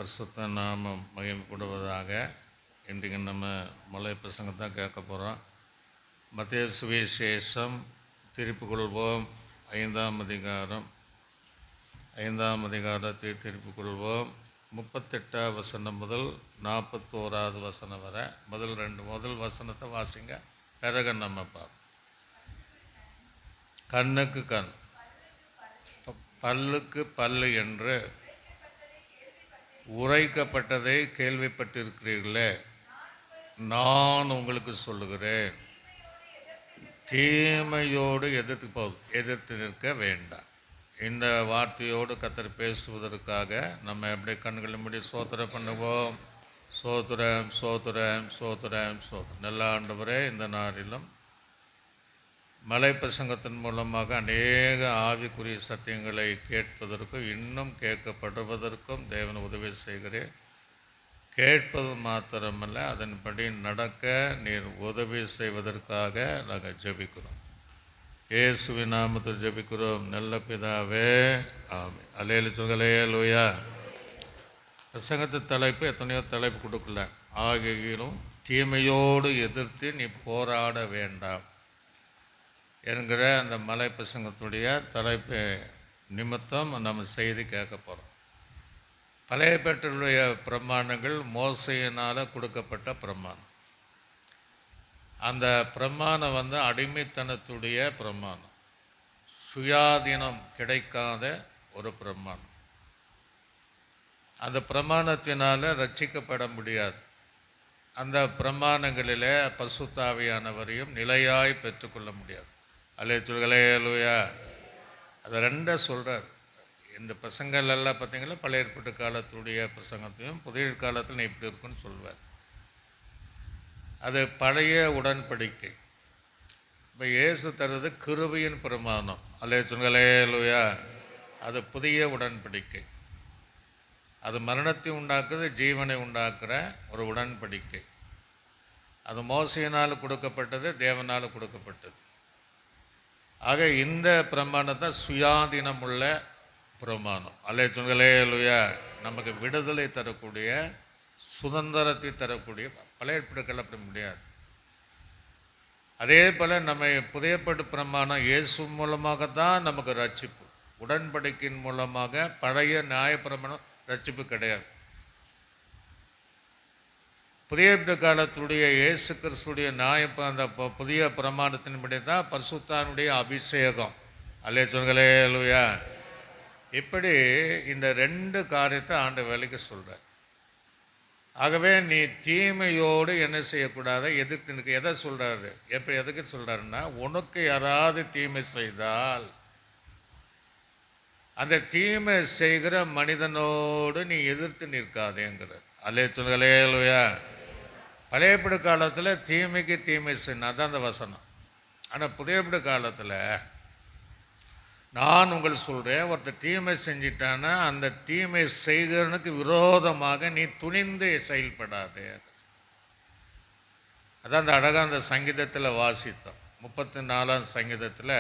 பரிசுத்த நாமம் மகிமைப்படுவதாக. இன்றைக்கு நம்ம மலை பிரசங்கத்தான் கேட்க போகிறோம். மத்தேயு சுவிசேஷம் திருப்பிக் கொள்வோம். 5ஆம் அதிகாரத்தை திருப்பிக் கொள்வோம். 38ஆம் வசனம் முதல் 41ஆவது வசனம் வரை முதல் வசனத்தை வாசிங்க. பிறகு நம்ம பார்ப்போம். கண்ணுக்கு கண், பல்லுக்கு பல்லு என்று உரைக்கப்பட்டதை கேள்விப்பட்டிருக்கிறீர்களே, நான் உங்களுக்கு சொல்லுகிறேன், தீமையோடு எதிர்த்து நிற்க வேண்டாம். இந்த வார்த்தையோடு கர்த்தர் பேசுவதற்காக நம்ம எப்படி கண்களை மூடி சோத்திரம் பண்ணுவோம். சோத்திரம் சோத்திரம் சோத்திரம் சோத்திரம். நல்ல ஆண்டவரே, இந்த நாளிலும் மலை பிரசங்கத்தின் மூலமாக அநேக ஆவிக்குரிய சத்தியங்களை கேட்பதற்கும் இன்னும் கேட்கப்படுவதற்கும் தேவன் உதவி செய்கிறேன். கேட்பது மாத்திரமல்ல, அதன்படி நடக்க நீர் உதவி செய்வதற்காக நாங்கள் ஜெபிக்கிறோம். இயேசுவின் நாமத்தில் ஜெபிக்கிறோம் நல்ல பிதாவே, ஆமென். அல்லேலூயா சொல்லுங்களே, அல்லேலூயா. பிரசங்கத்து தலைப்பு எத்தனையோ தலைப்பு கொடுக்கல. ஆகிலும் தீமையோடு எதிர்த்து நீ போராட வேண்டாம் என்கிற அந்த மலை பிரசங்கத்துடைய தலைப்பு நிமித்தம் நம்ம செய்தி கேட்க போகிறோம். பழைய ஏற்பாட்டினுடைய பிரமாணங்கள் மோசையினால் கொடுக்கப்பட்ட பிரமாணம். அந்த பிரமாணம் அடிமைத்தனத்துடைய பிரமாணம், சுயாதீனம் கிடைக்காத ஒரு பிரமாணம். அந்த பிரமாணத்தினால் ரட்சிக்கப்பட முடியாது. அந்த பிரமாணங்களில் பரிசுத்த ஆவியானவரையும் நிலையாய் பெற்றுக்கொள்ள முடியாது. அல்லேலூயா. அதை ரெண்டை சொல்கிறார். இந்த பிரசங்கள் எல்லாம் பார்த்தீங்கன்னா பழைய ஏற்பாட்டு காலத்துடைய பிரசங்கத்தையும் புதிய காலத்தில் இப்படி இருக்குன்னு சொல்வார். அது பழைய உடன்படிக்கை. இப்போ இயேசு தருவது கிருபையின் பிரமாணம். அல்லேலூயா. அது புதிய உடன்படிக்கை. அது மரணத்தை உண்டாக்குறது, ஜீவனை உண்டாக்குற ஒரு உடன்படிக்கை. அது மோசையினால் கொடுக்கப்பட்டது, தேவனால் கொடுக்கப்பட்டது. ஆக இந்த பிரமாணத்தை சுயாதீனம் உள்ள பிரமாணம். அல்லேலூயா. நமக்கு விடுதலை தரக்கூடிய, சுதந்திரத்தை தரக்கூடிய. பழைய ஏற்பாடுகள் அப்படி முடியாது. அதே போல் நம்ம புதிய ஏற்பாட்டு பிரமாணம் இயேசு மூலமாக தான் நமக்கு ரட்சிப்பு. உடன்படிக்கையின் மூலமாக பழைய நியாயப்பிரமாணம் ரட்சிப்பு கிடையாது. புதிய காலத்துடைய இயேசு கிறிஸ்துடைய அந்த புதிய பிரமாணத்தின்படி தான் பரிசுத்தானுடைய அபிஷேகம். அல்லேலூயா. இப்படி இந்த ரெண்டு காரியத்தை ஆண்டு வேலைக்கு சொல்கிறார். ஆகவே நீ தீமையோடு என்ன செய்யக்கூடாது, எதிர்த்து எதை சொல்கிறாரு, எதுக்கு சொல்கிறாருன்னா, உனக்கு யாராவது தீமை செய்தால் அந்த தீமை செய்கிற மனிதனோடு நீ எதிர்த்து நிற்காதேங்கிறார். அல்லேலூயா. பழைய ஏற்பாடு காலத்தில் தீமைக்கு தீமை செய்யணும், அதான் அந்த வசனம். ஆனால் புதிய ஏற்பாடு காலத்தில் நான் உங்களுக்கு சொல்கிறேன், ஒருத்தர் தீமை செஞ்சிட்டான்னா அந்த தீமை செய்கிறனுக்கு விரோதமாக நீ துணிந்து செயல்படாதே. அதான் அந்த அழகாக அந்த சங்கீதத்தில் வாசித்தோம். 34ஆம் சங்கீதத்தில்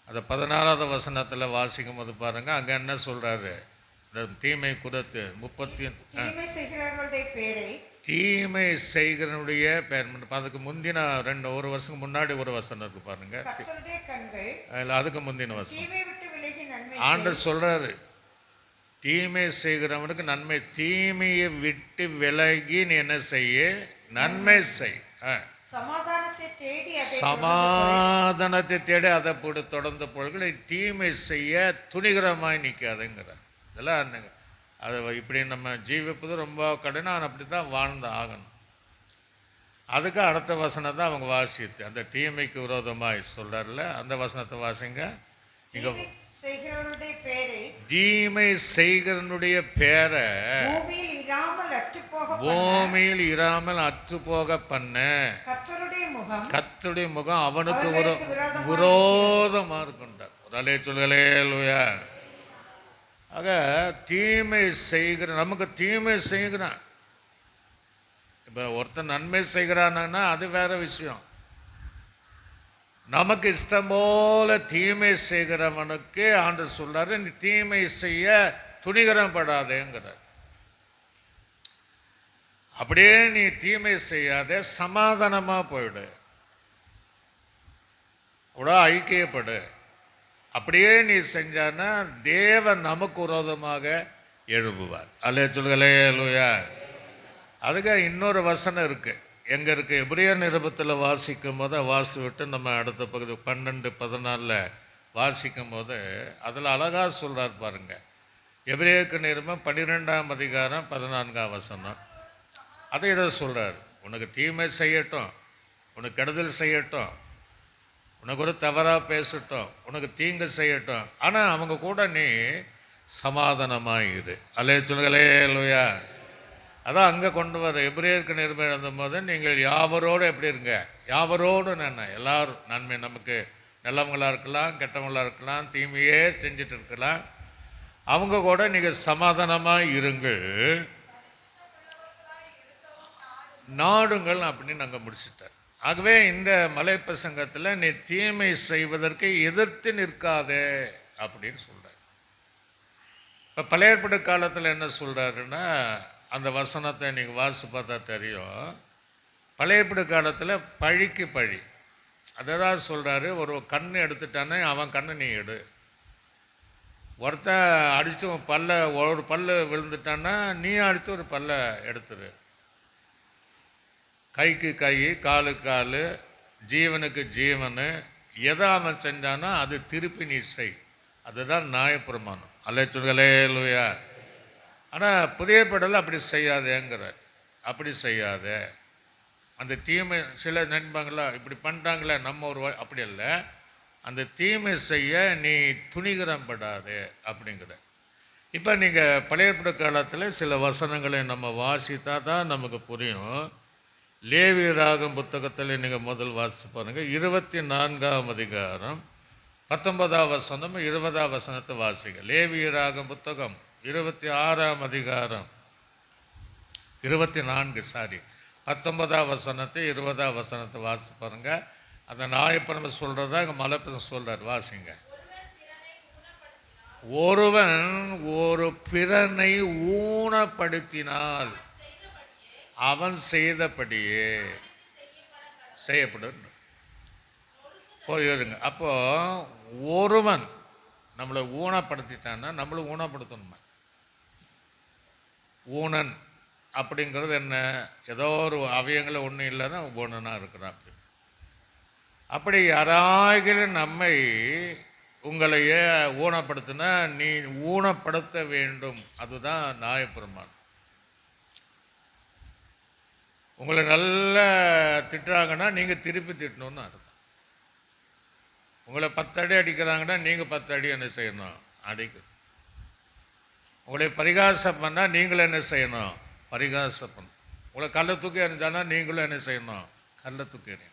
அந்த 14ஆவது வசனத்தில் வாசிக்கும் போது பாருங்கள், அங்கே என்ன சொல்கிறாரு, இந்த தீமை குறித்து தீமை செய்கிறனுடைய பேர். அதுக்கு முந்தின ஒரு வருஷத்துக்கு முன்னாடி ஒரு வசனம் இருக்கு பாருங்க. அதுக்கு முந்தின வசனம் ஆண்டவர் சொல்றாரு, தீமை செய்கிறவனுக்கு நன்மை, தீமையை விட்டு விலகி நீ என்ன செய்ய, நன்மை செய். சமாதானத்தை தேடி அதை போட்டு தொடர்ந்த பொருட்கள் தீமை செய்ய துணிகரமாய் நிற்காதுங்கிறார். இதெல்லாம் அது இப்படி நம்ம ஜீவிப்பது ரொம்ப கடினம். அப்படி தான் வாழ்ந்து ஆகணும். அதுக்கு அடுத்த வசனம் தான் அவங்க வாசித்து அந்த தீமைக்கு விரோதமாய் சொல்றாருல, அந்த வசனத்தை வாசிங்க. இங்க தீமை செய்கிறனுடைய பேரை பூமியில் இராமல் அற்று போக பண்ண கர்த்தருடைய முகம் அவனுக்கு விரோதமா இருக்கின்றார். அல்லேலூயா. ஆக தீமை செய்கிற, நமக்கு தீமை செய்கிறான். இப்போ ஒருத்தன் நன்மை செய்கிறான்னா அது வேற விஷயம். நமக்கு இஷ்டம் போல தீமை செய்கிறவனுக்கு ஆண்டு சொல்றாரு, நீ தீமை செய்ய துணிகரம் படாதேங்கிறார். அப்படியே நீ தீமை செய்யாத, சமாதானமாக போயிடு, கூட ஐக்கியப்படு. அப்படியே நீ செஞ்சான்னா தேவன் நமக்கு விரோதமாக எழுப்புவார். அல்லே சொல்களே லூயா. அதுக்கு இன்னொரு வசனம் இருக்குது. எங்கே இருக்குது? எபிரேயர் நிருபத்தில் வாசிக்கும் போது வாசி விட்டு நம்ம அடுத்த பகுதி 12:14 வாசிக்கும் போது அதில் அழகாக சொல்கிறார் பாருங்க. எபிரேயருக்கு நிருபம் 12ஆம் அதிகாரம் 14ஆம் வசனம். அதை இதை சொல்கிறார். உனக்கு தீமை செய்யட்டும், உனக்கு கெடுதல் செய்யட்டும், உனக்கு ஒரு தவறாக பேசட்டும், உனக்கு தீங்கு செய்யட்டும், ஆனால் அவங்க கூட நீ சமாதானமாக இரு. அல்லே சொல்களே லூயா. அதான் அங்கே கொண்டு வர எபிரேயருக்கு நிருபம் எழுதும் போது நீங்கள் யாவரோடு எப்படி இருங்க? யாவரோடு என்ன? எல்லாரும் நன்மை, நமக்கு நல்லவங்களாக இருக்கலாம், கெட்டவங்களாக இருக்கலாம், தீமையே செஞ்சுட்டு இருக்கலாம், அவங்க கூட நீங்கள் சமாதானமாக இருங்கள், நாடுங்கள் அப்படின்னு நாங்கள் முடிச்சுட்டார். ஆகவே இந்த மலை பிரசங்கத்தில் நீ தீமை செய்வதற்கு எதிர்த்து நிற்காதே அப்படின்னு சொல்கிறார். இப்போ பழைய ஏற்பாடு காலத்தில் என்ன சொல்கிறாருன்னா, அந்த வசனத்தை நீங்கள் வாசி பார்த்தா தெரியும். பழைய ஏற்பாடு காலத்தில் பழிக்கு பழி, அதை தான் சொல்கிறாரு. ஒரு கண் எடுத்துட்டானே அவன் கண்ணை நீ எடு. ஒருத்தன் அடித்து ஒரு பல்ல விழுந்துட்டான்னா நீ அடித்து ஒரு பல்ல எடுத்துரு. கைக்கு கை, காலுக்கு கால், ஜீவனுக்கு ஜீவனு, எதை அவன் செஞ்சானோ அது திருப்பி நீ செய். அதுதான் நியாயப்பிரமாணம். அல்லே சொல்களே லூயா. ஆனால் புதிய படல அப்படி செய்யாதேங்கிறார். அப்படி செய்யாத. அந்த தீமை சில நண்பங்களா இப்படி பண்ணிட்டாங்களே நம்ம ஒரு அப்படி இல்லை, அந்த தீமை செய்ய நீ துணிகரம் படாதே அப்படிங்கிற. இப்போ நீங்கள் பழைய ஏற்பாடு காலத்தில் சில வசனங்களை நம்ம வாசித்தா தான் நமக்கு புரியும். லேவியராகும் புத்தகத்தில் நீங்கள் முதல் வாசித்து பாருங்கள். 24ஆம் அதிகாரம் 19ஆம் வசனம் 20ஆம் வசனத்தை வாசிங்க. லேவியராகும் புத்தகம் 26ஆம் அதிகாரம் 19ஆம் வசனத்தை 20ஆம் வசனத்தை வாசித்து பாருங்கள். அந்த நாயப்பரம சொல்கிறதா இங்கே மலைப்பசம் சொல்கிறார். வாசிங்க. ஒருவன் ஒரு பிறனை ஊனப்படுத்தினால் அவன் செய்தபடியே செய்யப்படும் போயிருங்க. அப்போ ஒருவன் நம்மளை ஊனப்படுத்திட்டான்னா நம்மளும் ஊனப்படுத்தணுமா? ஊனன் அப்படிங்கிறது என்ன? ஏதோ ஒரு அவயங்களை ஒன்றும் இல்லைன்னா ஊனனாக இருக்கிறான். அப்படி யாராகிலும் நம்மை உங்களையே ஊனப்படுத்தினா நீ ஊனப்படுத்த வேண்டும். அதுதான் நியாயப்பிரமாணம். உங்களை நல்லா திட்டுறாங்கன்னா நீங்கள் திருப்பி திட்டணும்னு அர்த்தம். உங்களை 10 அடி அடிக்கிறாங்கன்னா நீங்கள் 10 அடி என்ன செய்யணும்? அடிக்கணும். உங்களை பரிகாசம் பண்ணால் நீங்களும் என்ன செய்யணும்? பரிகாசம் பண்ணணும். உங்களை கல்லை தூக்கி எறிஞ்சானா நீங்களும் என்ன செய்யணும்? கல்லை தூக்கி எறியணும்.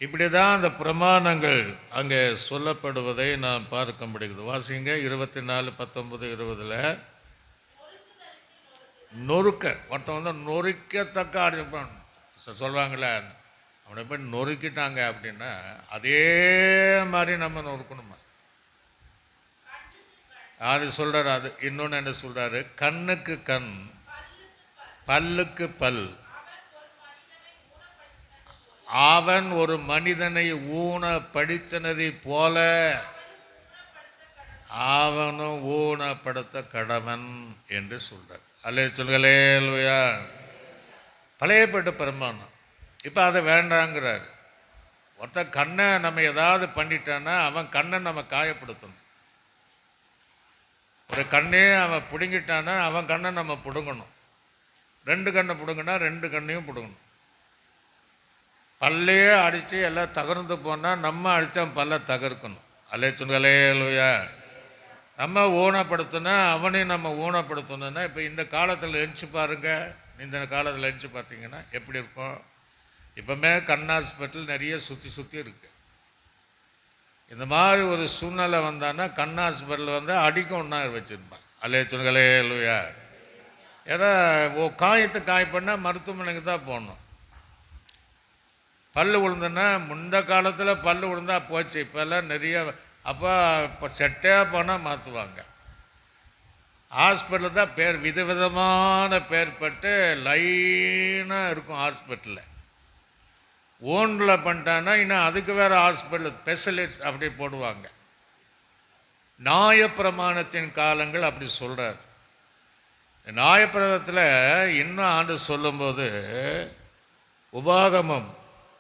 இப்படி தான் அந்த பிரமாணங்கள் அங்கே சொல்லப்படுவதை நாம் பார்க்க முடியுது. வாசிங்க 24:19-20. நொறுக்க, ஒருத்தன் நொறுக்கத்தக்க அடிப்பான் சொல்லுவாங்களே, அவனை போய் நொறுக்கிட்டாங்க அப்படின்னா அதே மாதிரி நம்ம நொறுக்கணுமா? அது சொல்கிறார். அது இன்னொன்று என்ன சொல்கிறாரு? கண்ணுக்கு கண், பல்லுக்கு பல். அவன் ஒரு மனிதனை ஊனப்படுத்தினதை போல அவனும் ஊனப்படுத்த கடவன் என்று சொல்கிறார். அல்லே சொல்களே லூயா. பழையப்பட்ட பிரமாணம். இப்போ அதை வேண்டாங்கிறார். ஒருத்தன் கண்ணை நம்ம ஏதாவது பண்ணிட்டான்னா அவன் கண்ணை நம்ம காயப்படுத்தணும். ஒரு கண்ணே அவன் பிடுங்கிட்டான்னா அவன் கண்ணை நம்ம பிடுங்கணும். 2 கண்ணை பிடுங்கினா 2 கண்ணையும் பிடுங்கணும். பல்லையே அடித்து எல்லாம் தகர்ந்து போனால் நம்ம அடித்து அவன் பல்ல தகர்க்கணும். அல்லே சொல்களே லூயா. நம்ம ஊனப்படுத்தினா அவனையும் நம்ம ஊனப்படுத்தணுன்னா இப்போ இந்த காலத்தில் எழுச்சி பாருங்கள். இந்த காலத்தில் எழுச்சி பார்த்தீங்கன்னா எப்படி இருக்கும்? இப்போமே கண் ஹாஸ்பிட்டல் நிறைய சுற்றி இருக்குது. இந்த மாதிரி ஒரு சூழ்நிலை வந்தான்னா கண் ஹாஸ்பிட்டல் வந்து அடிக்க ஒன்றா வச்சுருப்பான். அல்லே சொல்களே லூயா. ஏன்னா காயத்தை காயப்பண்ணால் மருத்துவமனைக்கு தான் போகணும். பல் விழுந்துன்னா முந்த காலத்தில் பல் விழுந்தா போச்சு. இப்போல்லாம் நிறைய அப்போ இப்போ செட்டையாக போனால் மாற்றுவாங்க. ஹாஸ்பிட்டல் தான் பேர் விதவிதமான பேர் பட்டு லைனாக இருக்கும் ஹாஸ்பிட்டலில். ஓனில் பண்ணிட்டான்னா இன்னும் அதுக்கு வேறு ஹாஸ்பிட்டல் ஸ்பெஷலிஸ்ட் அப்படி போடுவாங்க. நியாயப்பிரமாணத்தின் காலங்கள் அப்படி சொல்கிறார். நியாயப்பிரமாணத்தில் இன்னும் ஆண்டு சொல்லும்போது உபாகமம்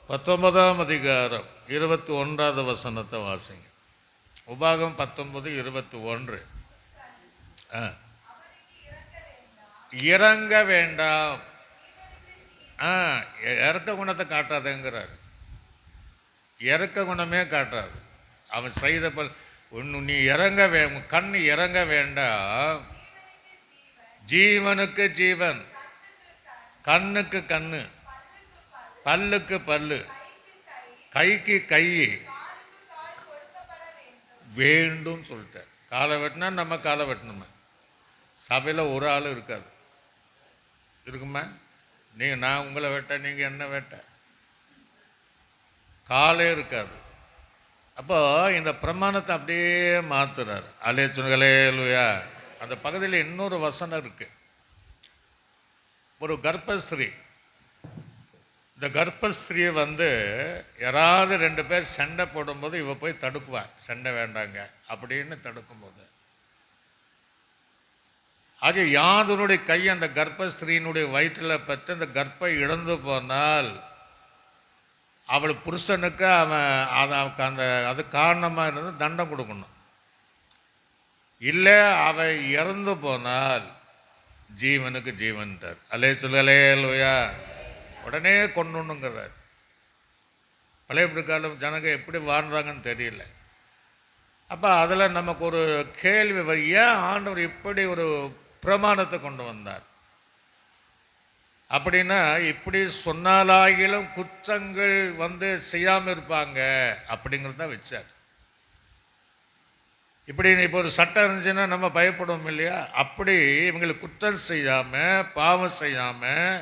19ஆம் அதிகாரம் 21வது வசனத்தை வாசிங்க. உபாகமம் 19:21. இறங்க வேண்டாம். இறக்க குணத்தை காட்டாதேங்கிறார். இறக்க குணமே காட்டாது. அவன் செய்த நீ இறங்க கண் இறங்க வேண்டாம். ஜீவனுக்கு ஜீவன், கண்ணுக்கு கண்ணு, பல்லுக்கு பல்லு, கைக்கு கை வேண்டும் சொல்லிட்டார். காலை வெட்டினா நம்ம காலை வெட்டணுமே. சபையில் ஒரு ஆள் இருக்காது. இருக்குமா? நான் உங்களை வெட்ட, நீங்கள் என்ன வெட்ட, காலே இருக்காது. அப்போ இந்த பிரமாணத்தை அப்படியே மாத்துறாரு. அல்லேலூயா. அந்த பகுதியில் இன்னொரு வசனம் இருக்கு. ஒரு கர்ப்பஸ்திரீ, இந்த கர்ப்பஸ்திரியை யாராவது 2 பேர் சண்டை போடும்போது இவ போய் தடுக்குவான். சண்டை வேண்டாங்க அப்படின்னு தடுக்கும்போது ஆக யாதனுடைய கை அந்த கர்ப்பஸ்திரீனுடைய வயிற்றில் பற்றி அந்த கர்ப்பை இழந்து போனால் அவள் புருஷனுக்கு அவன் அது காரணமாக இருந்து தண்டம் கொடுக்கணும். இல்லை அவ இறந்து போனால் ஜீவனுக்கு ஜீவன்ட்டார். அல்லேலூயா. உடனே கொண்டுங்கிறார். பழைய காலம் ஜனங்க எப்படி வாழ்றாங்கன்னு தெரியல. அப்போ அதில் நமக்கு ஒரு கேள்வி, ஏன் ஆண்டவர் இப்படி ஒரு பிரமாணத்தை கொண்டு வந்தார் அப்படின்னா, இப்படி சொன்னாலாகிலும் குற்றங்கள் செய்யாமல் இருப்பாங்க அப்படிங்கிறது தான் வச்சார். இப்படி இப்போ ஒரு சட்டம் இருந்துச்சுன்னா நம்ம பயப்படுவோம் இல்லையா? அப்படி இவங்களுக்கு குற்றம் செய்யாமல் பாவம் செய்யாமல்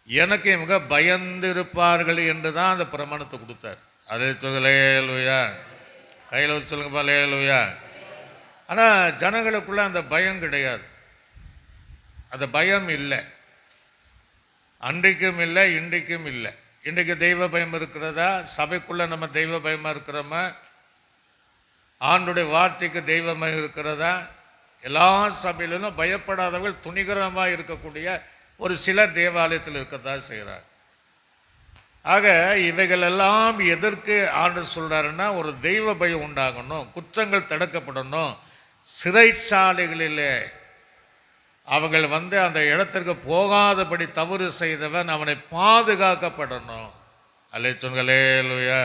எனக்கு இவங்க பயந்து இருப்பார்கள் என்று தான் அந்த பிரமாணத்தை கொடுத்தார். அதே சொல்லுயா, கையில் வச்சு சொல்லுங்கப்பா, லேலுயா. ஆனால் ஜனங்களுக்குள்ள அந்த பயம் கிடையாது. அந்த பயம் இல்லை, அன்றைக்கும் இல்லை, இன்றைக்கும் இல்லை. இன்றைக்கு தெய்வ பயம் இருக்கிறதா? சபைக்குள்ளே நம்ம தெய்வ பயமாக இருக்கிறோமா? ஆண்டுடைய வார்த்தைக்கு தெய்வமாக இருக்கிறதா? எல்லா சபையிலும் பயப்படாதவர்கள் துணிகரமாக இருக்கக்கூடிய ஒரு சிலர் தேவாலயத்தில் இருக்கத்தான் செய்கிறார். ஆக இவைகளெல்லாம் எதற்கு ஆண்டு சொல்கிறாருன்னா, ஒரு தெய்வ பயம் உண்டாகணும், குற்றங்கள் தடுக்கப்படணும், சிறைச்சாலைகளிலே அவங்கள் அந்த இடத்திற்கு போகாதபடி தவறு செய்தவன் அவனை பாதுகாக்கப்படணும். அல்லேலூயா.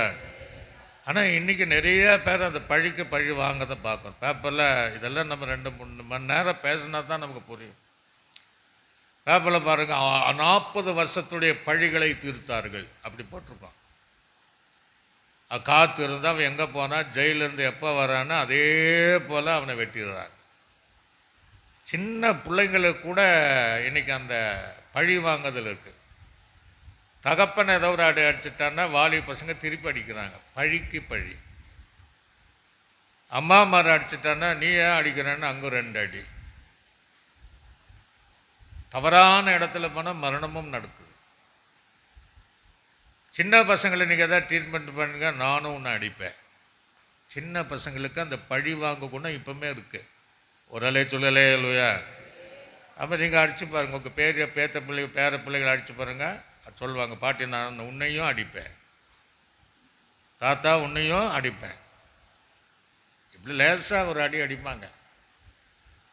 ஆனால் இன்றைக்கி நிறைய பேர் அந்த பழிக்கு பழி வாங்கதை பார்க்கணும். பேப்பரில் இதெல்லாம் நம்ம 2-3 மணி நேரம் பேசினா தான் நமக்கு புரியும். பேப்பரில் பாருங்கள், 40 வருஷத்துடைய பழிகளை தீர்த்தார்கள் அப்படி போட்டிருப்பான். காத்து இருந்தால் அவன் எங்கே போனால், ஜெயிலேருந்து எப்போ வரானோ அதே போல் அவனை வெட்டிடுறாங்க. சின்ன பிள்ளைங்களுக்கு கூட இன்றைக்கி அந்த பழி வாங்குதல் இருக்குது. தகப்பனை ஏதோ ஒரு அடி அடிச்சுட்டான்னா வாலி பசங்க திருப்பி அடிக்கிறாங்க. பழிக்கு பழி. அம்மா மாரை அடிச்சுட்டான்னா நீ ஏன் அடிக்கிறேன்னு அங்கே 2 அடி. தவறான இடத்துல போனால் மரணமும் நடக்குது. சின்ன பசங்களை நீங்கள் எதாவது ட்ரீட்மெண்ட் பண்ணுங்க, நானும் ஒன்று அடிப்பேன். சின்ன பசங்களுக்கு அந்த பழி வாங்க குணம் இப்போவுமே இருக்குது. ஒரு அலையை சொல்லலே இல்லையா? அப்போ நீங்கள் அடித்து பாருங்கள். உங்கள் பேத்த பிள்ளைங்க பேர பிள்ளைகளை அடித்து பாருங்கள். சொல்லுவாங்க, பாட்டி நான் உன்னையும் அடிப்பேன், தாத்தா உன்னையும் அடிப்பேன். இப்படி லேசாக ஒரு அடி அடிப்பாங்க.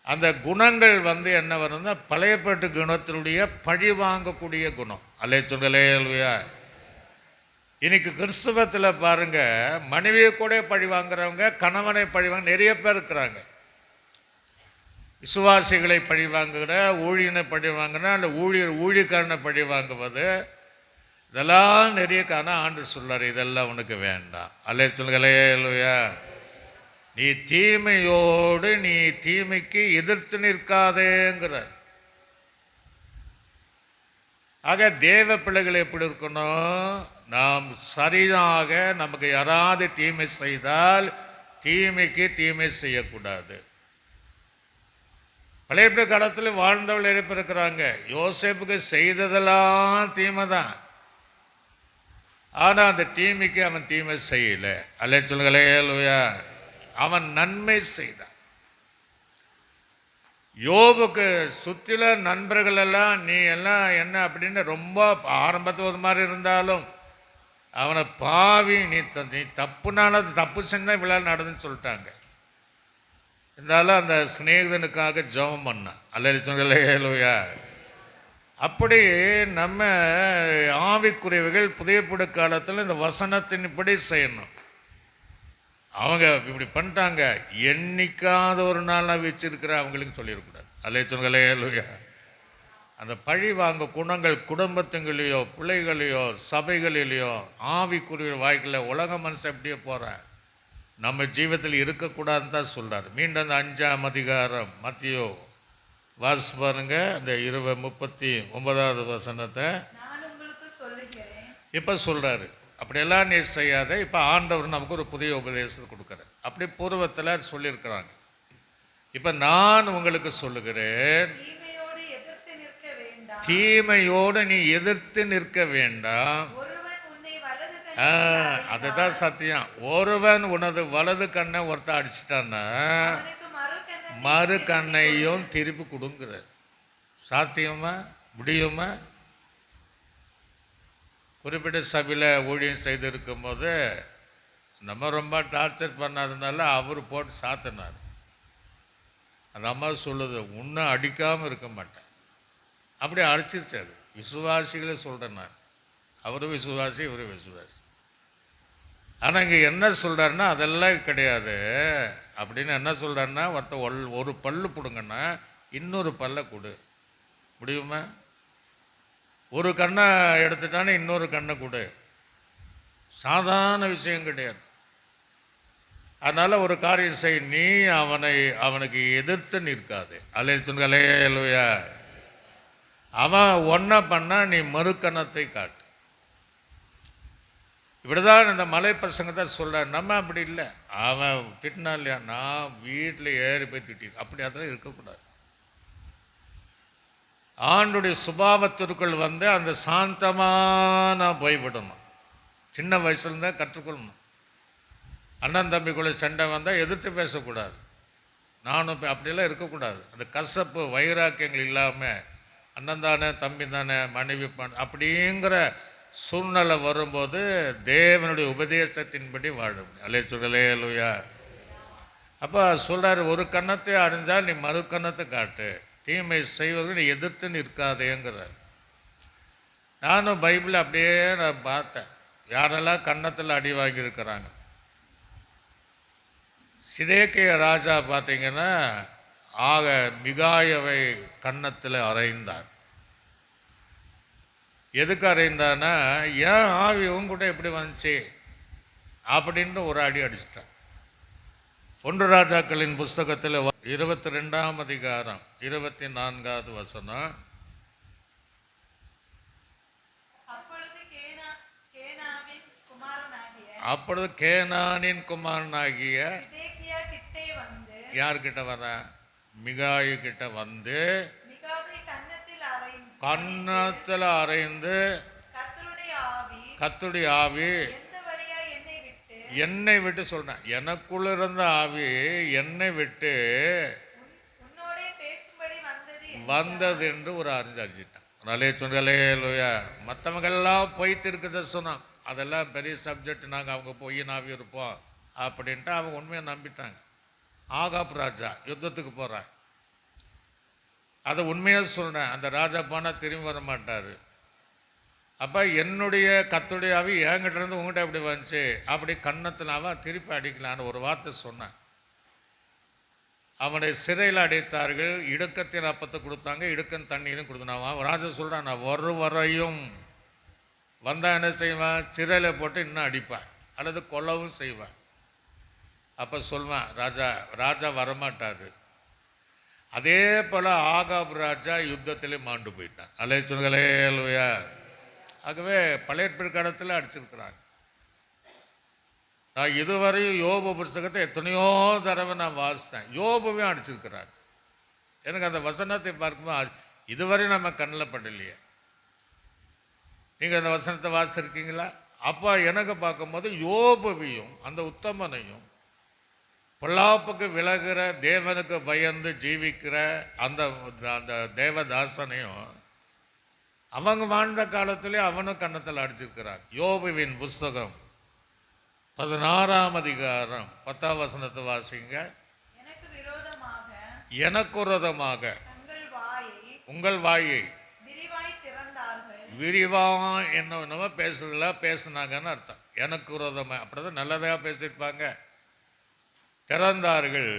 அந்த குணங்கள் என்ன வரும்னா, பழையப்பட்டு குணத்தினுடைய பழி வாங்கக்கூடிய குணம். அல்லேலூயா. இன்னைக்கு கிறிஸ்தவத்தில் பாருங்க, மனைவியை கூட பழி வாங்குறவங்க, கணவனை பழி வாங்க நிறைய பேர் இருக்கிறாங்க. விசுவாசிகளை பழி வாங்குகிற, ஊழியனை பழி வாங்குனா, அந்த ஊழியக்காரனை பழி வாங்குவது, இதெல்லாம் நிறைய ஆண்டு சொல்லார். இதெல்லாம் உனக்கு வேண்டாம். அல்லேலூயா. நீ தீமையோடு நீ தீமைக்கு எதிர்த்து நிற்காதேங்கிறார். ஆக தேவ பிள்ளைகள் எப்படி இருக்கணும்? நாம் சரியாக நமக்கு யாராவது தீமை செய்தால் தீமைக்கு தீமை செய்யக்கூடாது. பழைய காலத்தில் வாழ்ந்தவள் எழுப்பியிருக்கிறாங்க. யோசேப்புக்கு செய்ததெல்லாம் தீமை தான். ஆனால் அந்த தீமைக்கு அவன் தீமை செய்யலை. அல்ல சொல்லுங்களே லூயா. அவன் நன்மை செய்தான். யோபுக்கு சுற்றில நண்பர்கள் எல்லாம் நீ எல்லாம் என்ன அப்படின்னு ரொம்ப ஆரம்பத்தில் ஒரு மாதிரி இருந்தாலும் அவனை பாவி, நீ தப்புனால தப்பு செஞ்சால் விழா நடந்துன்னு சொல்லிட்டாங்க. இருந்தாலும் அந்த சிநேகிதனுக்காக ஜெபம் பண்ணான். அல்ல சொல்லுங்களேலூயா. அப்படி நம்ம ஆவிக்குரியவைகள் புதிய காலத்தில் இந்த வசனத்தின்படி செய்யணும். அவங்க இப்படி பண்ணிட்டாங்க, என்னைக்காவது ஒரு நாள் நான் வச்சிருக்கிற அவங்களுக்கு சொல்லிடக்கூடாது. அல்ல சொல்லுங்களேலூயா. அந்த பழி வாங்க குணங்கள் குடும்பத்துங்களையோ பிள்ளைகளையோ சபைகளிலேயோ ஆவிக்குரிய வாய்க்குள்ள உலக மனுஷன் எப்படியே போகிறேன் நம்ம ஜீவத்தில் இருக்கக்கூடாதுன்னு தான் சொல்கிறார். மீண்டும் அந்த 5ஆம் அதிகாரம் மத்தியோ வாசி பாருங்க, அந்த 39வது வசனத்தை இப்போ சொல்கிறாரு. அப்படியெல்லாம் நீ செய்யாத. இப்போ ஆண்டவர் நமக்கு ஒரு புதிய உபதேசத்தை கொடுக்குறார். அப்படி பூர்வத்தில் சொல்லியிருக்கிறாங்க. இப்போ நான் உங்களுக்கு சொல்லுகிறேன், தீமையோடு நீ எதிர்த்து நிற்க வேண்டாம். அதுதான் சத்தியம். ஒருவன் உனது வலது கண்ணை ஒருத்த அடிச்சிட்டான்னா மறு கண்ணையும் திருப்பி கொடுங்குற. சாத்தியமா? முடியுமா? குறிப்பிட்ட சபையில் ஊழியம் செய்திருக்கும் போது நம்ம ரொம்ப டார்ச்சர் பண்ணாதனால அவர் போட்டு சாத்தினார். அந்த அம்மா சொல்லுது, உன்னை அடிக்காமல் இருக்க மாட்டேன். அப்படி அடிச்சிருச்சு. அது விசுவாசிகளை சொல்கிறேன் நான். அவரும் விசுவாசி, இவரும் விசுவாசி. ஆனால் இங்கே என்ன சொல்கிறாருன்னா அதெல்லாம் கிடையாது அப்படின்னு என்ன சொல்கிறாருன்னா, ஒரு பல்லு பிடுங்கன்னா இன்னொரு பல்லை கொடு. முடியுமா? ஒரு கண்ணை எடுத்துட்டானே இன்னொரு கண்ணை கொடு. சாதாரண விஷயம் கிடையாது. அதனால் ஒரு காரியம் செய், நீ அவனுக்கு எதிர்த்து நிற்காது. அல்ல சொல்லுங்களேலூயா. அவன் ஒன்றை பண்ணால் நீ மறுக்கணத்தை காட்டு. இப்படிதான் இந்த மலை பிரசங்கத்தை சொல்ற. நம்ம அப்படி இல்லை. அவன் திட்டினா இல்லையா, நான் வீட்டில் ஏறி போய் திட்டி, அப்படி அதெல்லாம் இருக்கக்கூடாது. ஆண்டுடைய சுபாவத்திற்குள் வந்து அந்த சாந்தமான போய்விடணும். சின்ன வயசுலேருந்தான் கற்றுக்கொள்ளணும். அண்ணன் தம்பிக்குள்ளே சண்டை வந்தால் எதிர்த்து பேசக்கூடாது. நானும் அப்படியெல்லாம் இருக்கக்கூடாது. அந்த கசப்பு வைராக்கியங்கள் இல்லாமல் அண்ணன் தானே தம்பி தானே மனைவி அப்படிங்கிற சூழ்நிலை வரும்போது தேவனுடைய உபதேசத்தின்படி வாழ முடியும். அல்லே சொல்லுயா. அப்போ சொல்கிறார், ஒரு கன்னத்தை அடைஞ்சால் நீ மறு கன்னத்தை காட்டு, தீமை செய்வதற்கு நீ எதிர்த்து நிற்காதேங்கிறார். நானும் பைபிள் அப்படியே நான் பார்த்தேன், யாரெல்லாம் கன்னத்தில் அடி வாங்கியிருக்கிறாங்க. சிதேக்கியா ராஜா பார்த்தீங்கன்னா மிகாயவை கன்னத்தில் அறைந்தார். எதுக்கு அறைந்தானா, ஏன் ஆவி உங்ககிட்ட எப்படி வந்துச்சு அப்படின்ட்டு ஒரு அடி அடிச்சிட்டான். 1 ராஜாக்களின் புஸ்தகத்தில் 22ஆம் அதிகாரம் 24வது வசனம். அப்பொழுது கேனானின் குமாரனாகிய யார்கிட்ட வர, மிகாயு கிட்ட வந்து கன்னத்தில் அறைந்து, கர்த்தருடைய ஆவி என்னை விட்டு சொல்றேன், எனக்குள்ள இருந்த ஆவி என்னை விட்டு வந்தது என்று ஒரு அறிஞ்சிட்டான். நல்லே சொன்னலையா. மற்றவங்கெல்லாம் பொய் தீர்க்கத சொன்னான், அதெல்லாம் பெரிய சப்ஜெக்ட், நாங்கள் அவங்க பொய் நாவி இருப்போம் அப்படின்ட்டு அவங்க உண்மையை நம்பிட்டாங்க. ஆகாப் ராஜா யுத்தத்துக்கு போகிறான், அதை உண்மையாக சொல்கிறேன், அந்த ராஜா போனால் திரும்பி வர மாட்டார். அப்போ என்னுடைய கர்த்தருடைய ஆவி என்கிட்ட இருந்து உங்கள்கிட்ட எப்படி வந்துச்சு, அப்படி கன்னத்தில் அவன் திருப்பி அடிக்கலான்னு ஒரு வார்த்தை சொன்னான். அவனை சிறையில் அடைத்தார்கள், இடுக்கத்தின் அப்பத்தை கொடுத்தாங்க, இடுக்கன் தண்ணீரும் கொடுத்தான். ராஜா சொல்கிறான், நான் வரையும் வந்தால் என்ன செய்வான், சிறையில் போட்டு இன்னும் அடிப்பான் அல்லது கொல்லவும் செய்வான். அப்போ சொல்வான் ராஜா வரமாட்டார். அதே போல் ஆகாப் ராஜா யுத்தத்திலே மாண்டு போயிட்டான். அல்லே சொல்லுங்களேலூயா. ஆகவே பழைய பிற்காலத்தில் அடிச்சிருக்கிறாங்க. நான் இதுவரையும் யோபு புஸ்தகத்தை எத்தனையோ தடவை நான் வாசித்தேன். யோபுவையும் அடிச்சிருக்கிறாங்க. எனக்கு அந்த வசனத்தை பார்க்கும்போது இதுவரை நம்ம கண்ணில் படலையே. நீங்கள் அந்த வசனத்தை வாசிச்சிருக்கீங்களா? அப்போ எனக்கு பார்க்கும்போது யோபுவையும் அந்த உத்தமனையும் பொல்லாப்புக்கு விலகிற தேவனுக்கு பயந்து ஜீவிக்கிற அந்த அந்த தேவதாசனையும் அவங்க வாழ்ந்த காலத்திலே அவனும் கன்னத்தில் அடிச்சிருக்கிறான். யோபுவின் புஸ்தகம் 16ஆம் அதிகாரம் 10ஆம் வசனத்தை வாசிங்க. எனக்கு விரோதமாக உங்கள் வாயை விரிவா என்ன பேசுறதுல பேசுனாங்கன்னு அர்த்தம். எனக்கு விரோதமாக அப்படிதான் நல்லதாக பேசியிருப்பாங்க. திறந்தார்கள்,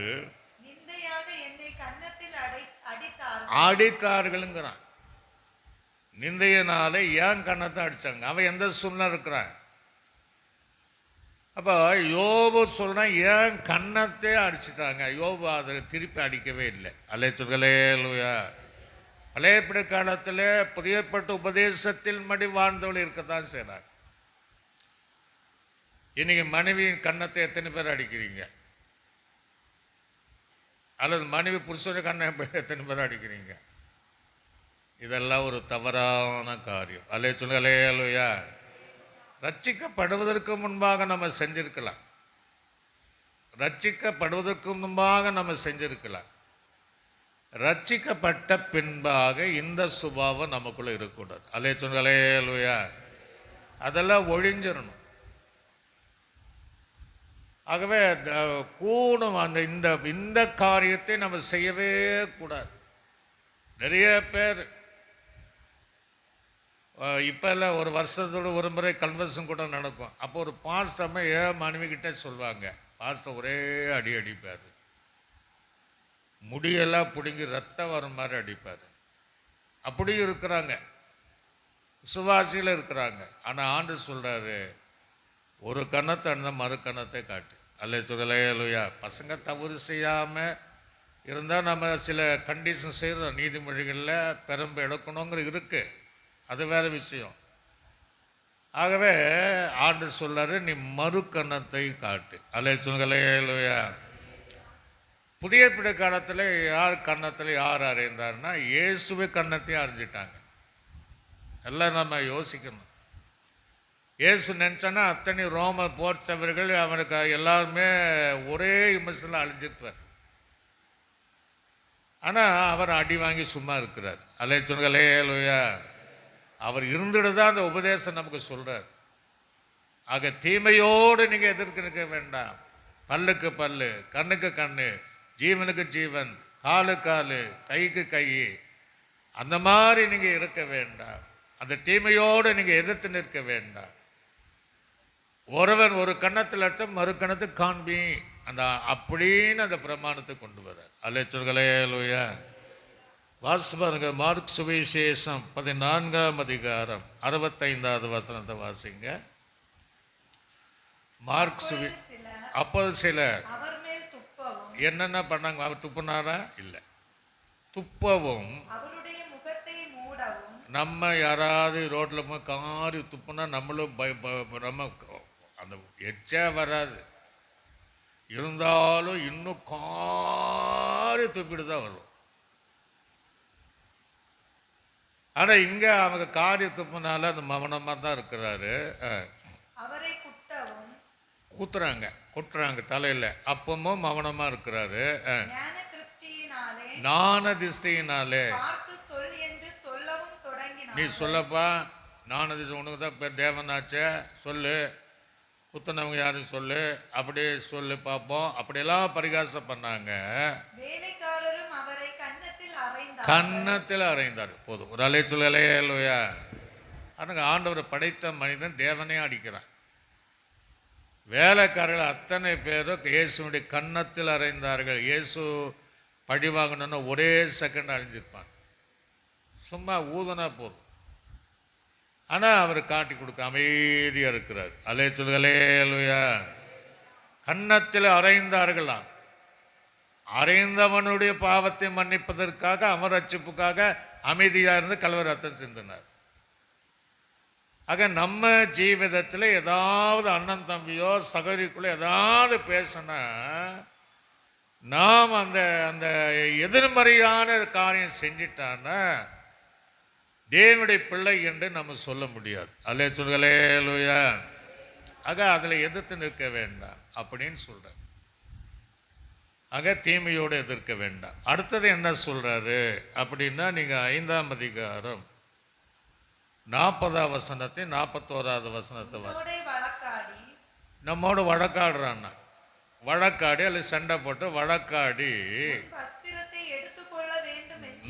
அடித்தார்கள்ங்கிறான். நிந்தையினாலே ஏன் கன்னத்தை அடிச்சாங்க? அவன் எந்த சூழ்நிலை இருக்கிறான்? அப்போ யோபு சொல்றான், ஏன் கன்னத்தை அடிச்சுட்டாங்க? யோபு அதை திருப்பி அடிக்கவே இல்லை. அல்லேலூயா. பழைய காலத்தில் புதியப்பட்ட உபதேசத்தில் மடி வாழ்ந்தவள் இருக்கத்தான் செய்றாங்க. இன்னைக்கு மனைவியின் கன்னத்தை எத்தனை பேர் அடிக்கிறீங்க? அல்லது மனைவி புருஷனுடைய கண்ணை எத்தனை பேர் அடிக்கிறீங்க? இதெல்லாம் ஒரு தவறான காரியம். அல்லேலூயா. ரட்சிக்கப்படுவதற்கு முன்பாக நம்ம செஞ்சிருக்கலாம். ரட்சிக்கப்படுவதற்கு முன்பாக நம்ம செஞ்சிருக்கலாம். ரட்சிக்கப்பட்ட பின்பாக இந்த சுபாவம் நமக்குள்ள இருக்கக்கூடாது. அல்லேலூயா. அதெல்லாம் ஒழிஞ்சிடணும். ஆகவே கூடும் அந்த இந்த இந்த காரியத்தை நம்ம செய்யவே கூடாது. நிறைய பேர் இப்போ இல்லை, ஒரு வருஷத்தோடு ஒரு முறை கன்வர்சன் கூட நடக்கும். அப்போ ஒரு பாஸ்டர் ஏன் மனைவிக்கிட்ட சொல்லுவாங்க, பாஸ்டர் ஒரே அடி அடிப்பார், முடியெல்லாம் பிடுங்கி ரத்தம் வர மாதிரி அடிப்பார். அப்படியும் இருக்கிறாங்க, சுவாசியில் இருக்கிறாங்க. ஆனால் ஆண்டு சொல்கிறாரு, ஒரு கன்னத்தை அந்த மறு கன்னத்தை காட்டு. அல்லேலூயா. பசங்க தவறு செய்யாமல் இருந்தால் நம்ம சில கண்டிஷன் செய்கிறோம். நீதிமொழிகளில் பெரும்பு எடுக்கணுங்கிற இருக்குது, அது வேறு விஷயம். ஆகவே ஆண்டு சொல்றாரு, நீ மறு கன்னத்தை காட்டு. அல்லேலூயா. புதிய பிட காலத்தில் யார் கன்னத்தில் யார் அறிந்தார்னா, இயேசுவை கன்னத்தையும் அறிஞ்சிட்டாங்க. எல்லாம் நம்ம யோசிக்கணும். இயேசு நினச்சானா அத்தனை ரோமர் போர்ச்சவர்கள் அவனுக்கு எல்லாருமே ஒரே விமர்சனம் அழிஞ்சிருப்பார். ஆனால் அவர் அடி வாங்கி சும்மா இருக்கிறார். அல்லேலூயா. அவர் இருந்துட்டு தான் அந்த உபதேசம் நமக்கு சொல்றார். ஆக தீமையோடு நீங்கள் எதிர்க்க நிற்க வேண்டாம். பல்லுக்கு பல்லு, கண்ணுக்கு கண்ணு, ஜீவனுக்கு ஜீவன், காலு காலு, கைக்கு கை, அந்த மாதிரி நீங்கள் இருக்க வேண்டாம். அந்த தீமையோடு நீங்கள் எதிர்த்து நிற்க வேண்டாம். ஒருவன் ஒரு கன்னத்தில் எடுத்து மறு கன்னத்தை காண்பி, அந்த அப்படின்னு அந்த பிரமாணத்தை கொண்டு வர்றார். அல்லேலூயா. வாசிப்பாருங்க, மார்க் சுவிசேஷம் 14ஆம் அதிகாரம் 65வது வசனத்தை வாசிங்க. மார்க் அப்போது சிலர் என்னென்ன பண்ணாங்க? அவர் துப்புனாரா? இல்லை. துப்பவும், நம்ம யாராவது ரோட்டில் போய் காரி துப்புனா நம்மளும் நம்ம அந்த எச்சா வராது, இருந்தாலும் இன்னும் காரி துப்பிட்டு தான் வரும். ஆனால் இங்கே அவங்க காரிய துப்புனால அந்த மௌனமாக தான் இருக்கிறாரு. குத்துறாங்க தலையில், அப்பமும் மௌனமாக இருக்கிறாரு. ஞான திருஷ்டியினாலே நீ சொல்லப்பா, ஞான திருஷ்டி உனக்கு தான் தேவனாச்சே, சொல்லு, குத்துனவங்க யாரும் சொல்லு, அப்படியே சொல்லு பார்ப்போம். அப்படியெல்லாம் பரிகாசம் பண்ணாங்க. கன்னத்தில் அறைந்தார். போதும், ஒரு அலை சொல்லலையா. அதுங்க ஆண்டவரை படைத்த மனிதன் தேவனே அடிக்கிறான். வேலைக்காரர்கள் அத்தனை பேரும் இயேசுடைய கன்னத்தில் அறைந்தார்கள். இயேசு பழி வாங்கணுன்னு ஒரே செகண்ட் அழிஞ்சிருப்பாங்க. சும்மா ஊதனா போதும். ஆனால் அவர் காட்டி கொடுக்க அமைதியாக இருக்கிறார். அல்லேலூயா. கன்னத்தில் அறைந்தார்களாம். அறைந்தவனுடைய பாவத்தை மன்னிப்பதற்காக, அவன் ரட்சிப்புக்காக அமைதியாக இருந்து கல்வரி ரத்தம் சிந்தினார். ஆக நம்ம ஜீவிதத்தில் ஏதாவது அண்ணன் தம்பியோ சகோதரிக்குள்ளே ஏதாவது பேசினா நாம் அந்த அந்த எதிர்மறையான காரியம் செஞ்சிட்டான்னா தேவனுடைய பிள்ளை என்று நம்ம சொல்ல முடியாது. அல்லே சொல்களே லூயா. ஆக அதில் எதிர்த்து நிற்க வேண்டாம் அப்படின்னு சொல்கிறார். ஆக தீமையோடு எதிர்க்க வேண்டாம். அடுத்தது என்ன சொல்கிறாரு அப்படின்னா, நீங்கள் 5ஆம் அதிகாரம் 40ஆம் வசனத்தை 41ஆவது வசனத்தை நம்மோடு வழக்காடுறான்னா, வழக்காடி அல்லது சண்டை போட்டு வழக்காடி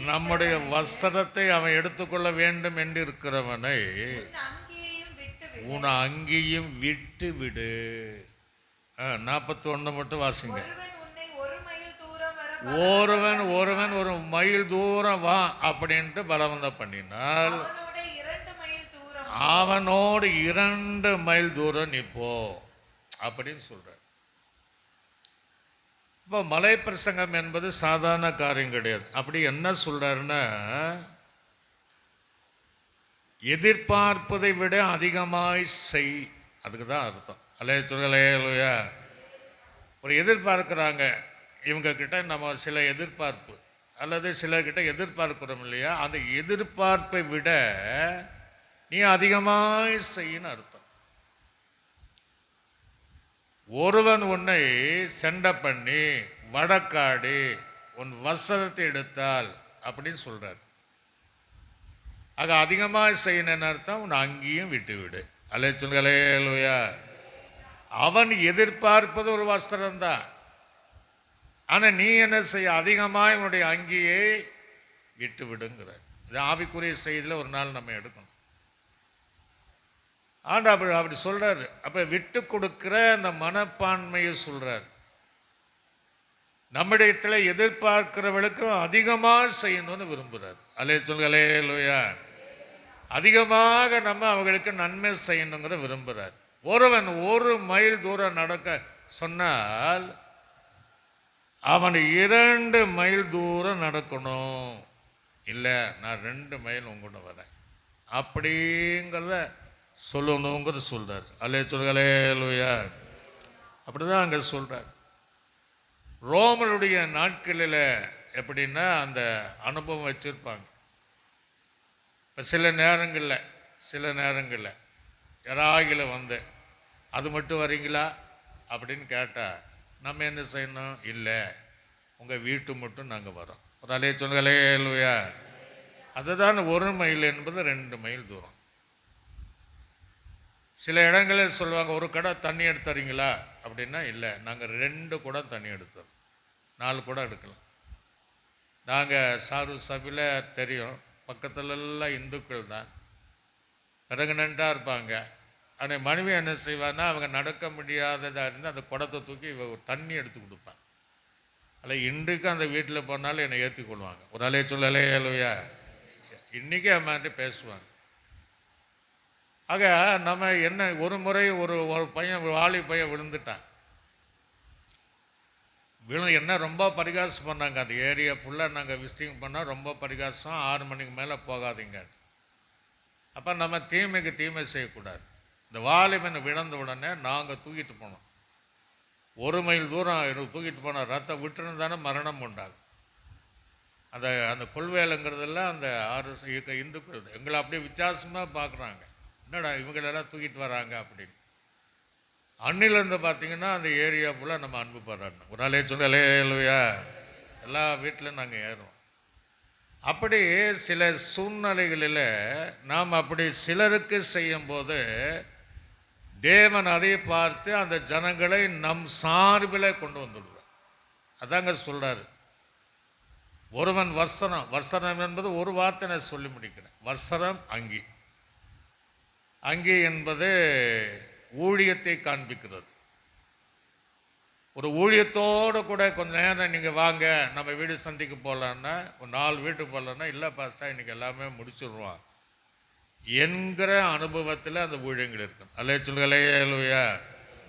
நம்முடைய வஸ்திரத்தை அவன் எடுத்துக்கொள்ள வேண்டும் என்று இருக்கிறவனை உன் அங்கேயும் விட்டு விடு. 41 மட்டும் வாசிங்க. ஒருவன் ஒரு மைல் தூரம் வா அப்படின்ட்டு பலவந்தம் பண்ணினால் அவனோடு 2 மைல் தூரம் நீ போ அப்படின்னு சொல்ற. இப்போ மலை பிரசங்கம் என்பது சாதாரண காரியம் கிடையாது. அப்படி என்ன சொல்றாருன்னா, எதிர்பார்ப்பதை விட அதிகமாய் செய், அதுக்கு தான் அர்த்தம். அல்லே சொல்லலையா. ஒரு எதிர்பார்க்கிறாங்க இவங்க கிட்ட, நம்ம சில எதிர்பார்ப்பு அல்லது சிலர்கிட்ட எதிர்பார்க்கிறோம் இல்லையா, அந்த எதிர்பார்ப்பை விட நீ அதிகமாய் செய்யின்னு அர்த்தம். ஒருவன் உன்னை சண்டை பண்ணி வழக்காடி உன் வஸ்திரத்தை எடுத்தால் அப்படின்னு சொல்றார். ஆக அதிகமாக செய்யணும்னு அர்த்தம், உன் அங்கேயும் விட்டு விடு. அல்லே சொல்லுயா. அவன் எதிர்பார்ப்பது ஒரு வஸ்திரம்தான். ஆனால் நீ என்ன செய்ய, அதிகமாக உன்னுடைய அங்கேயே விட்டு விடுங்கிற. இது ஆவிக்குரிய செய்தியில் ஒரு நாள் நம்ம எடுக்கணும். ஆண்டா அப்படி சொல்றாரு. அப்ப விட்டு கொடுக்கிற அந்த மனப்பான்மையை சொல்றாரு. நம்மிடத்துல எதிர்பார்க்கிறவளுக்கும் அதிகமாக செய்யணும்னு விரும்புறாரு. அல்லே சொல்களே லோயா. அதிகமாக நம்ம அவங்களுக்கு நன்மை செய்யணுங்கிற விரும்புறார். ஒருவன் 1 மைல் தூரம் நடக்க சொன்னால் அவன் 2 மைல் தூரம் நடக்கணும். இல்லை நான் 2 மைல் உங்கள்கிட்ட வரேன் அப்படிங்கிறத சொல்லணுங்கிறது சொல்றார். அல்லே சொல்களே லூயா. அப்படிதான் அங்கே சொல்றார். ரோமருடைய நாட்களில் எப்படின்னா அந்த அனுபவம் வச்சிருப்பாங்க. இப்போ சில நேரங்களில் யாராகில வந்து அது மட்டும் வரீங்களா அப்படின்னு கேட்டால் நம்ம என்ன செய்யணும், இல்லை உங்கள் வீட்டு மட்டும் நாங்கள் வரோம். ஒரு அல்லே சொல்களே லூயா. அதுதான் 1 மைல் என்பது 2 மைல் தூரம். சில இடங்களில் சொல்லுவாங்க, ஒரு குடம் தண்ணி எடுத்துறீங்களா அப்படின்னா, இல்லை நாங்கள் 2 குடம் தண்ணி எடுத்தோம், 4 குடம் எடுக்கலாம். நாங்கள் சாரு சபையில் தெரியும், பக்கத்துலலாம் இந்துக்கள் தான், பிறகுனண்டாக இருப்பாங்க. ஆனால் மனைவி என்ன செய்வான்னா, அவங்க நடக்க முடியாததாக இருந்தால் அந்த குடத்தை தூக்கி தண்ணி எடுத்து கொடுப்பாங்க. அல்ல இன்றைக்கு அந்த வீட்டில் போனாலும் என்னை ஏற்றி கொள்வாங்க. ஒரு அலைய சொல்லலே அலையா. இன்றைக்கே அம்மாட்டு பேசுவாங்க. ஆக நம்ம என்ன, ஒரு முறை ஒரு பையன் வாலி பையன் விழுந்துட்டான். என்ன ரொம்ப பரிகாசம் பண்ணாங்க. அந்த ஏரியா ஃபுல்லாக நாங்கள் விசிட்டிங் பண்ணால் ரொம்ப பரிகாசம், 6 மணிக்கு மேலே போகாதீங்க. அப்போ நம்ம தீமைக்கு தீமை செய்யக்கூடாது. இந்த வாலிபனை விழுந்த உடனே நாங்கள் தூக்கிட்டு போனோம். 1 மைல் தூரம் தூக்கிட்டு போனோம். ரத்தம் விட்டுருந்தானே மரணம் உண்டாகும். அந்த கொள்வேலைங்கிறதெல்லாம் அந்த 6 இந்துக்கள் எங்களை அப்படியே வித்தியாசமாக பார்க்குறாங்க. என்னடா இவங்களெல்லாம் தூக்கிட்டு வராங்க அப்படின்னு. அன்னிலேருந்து பார்த்தீங்கன்னா அந்த ஏரியா ஃபுல்லாக நம்ம அன்பு பாராட்டணும். ஒரு நாளே சொல்லலே இல்லையா, எல்லா வீட்டிலும் நாங்கள் ஏறுவோம். அப்படி சில சூழ்நிலைகளில் நாம் அப்படி சிலருக்கு செய்யும்போது தேவன் அதை பார்த்து அந்த ஜனங்களை நம் சார்பில் கொண்டு வந்துடுவார். அதாங்க சொல்கிறாரு. ஒருவன் வஸ்திரம் என்பது ஒரு வார்த்தை நான் சொல்லி முடிக்கிறேன். வஸ்திரம் அங்கி என்பது ஊழியத்தை காண்பிக்கிறது. ஒரு ஊழியத்தோடு கூட கொஞ்ச நேரம் நீங்கள் வாங்க நம்ம வீடு சந்திக்கு போகலான்னா, ஒரு 4 வீட்டுக்கு போகலான்னா, இல்லை பாஸ்டா இன்றைக்கி எல்லாமே முடிச்சிடுவான் என்கிற அனுபவத்தில் அந்த ஊழியங்கள் இருக்கும். அல்லே சொல்களே இல்லையா.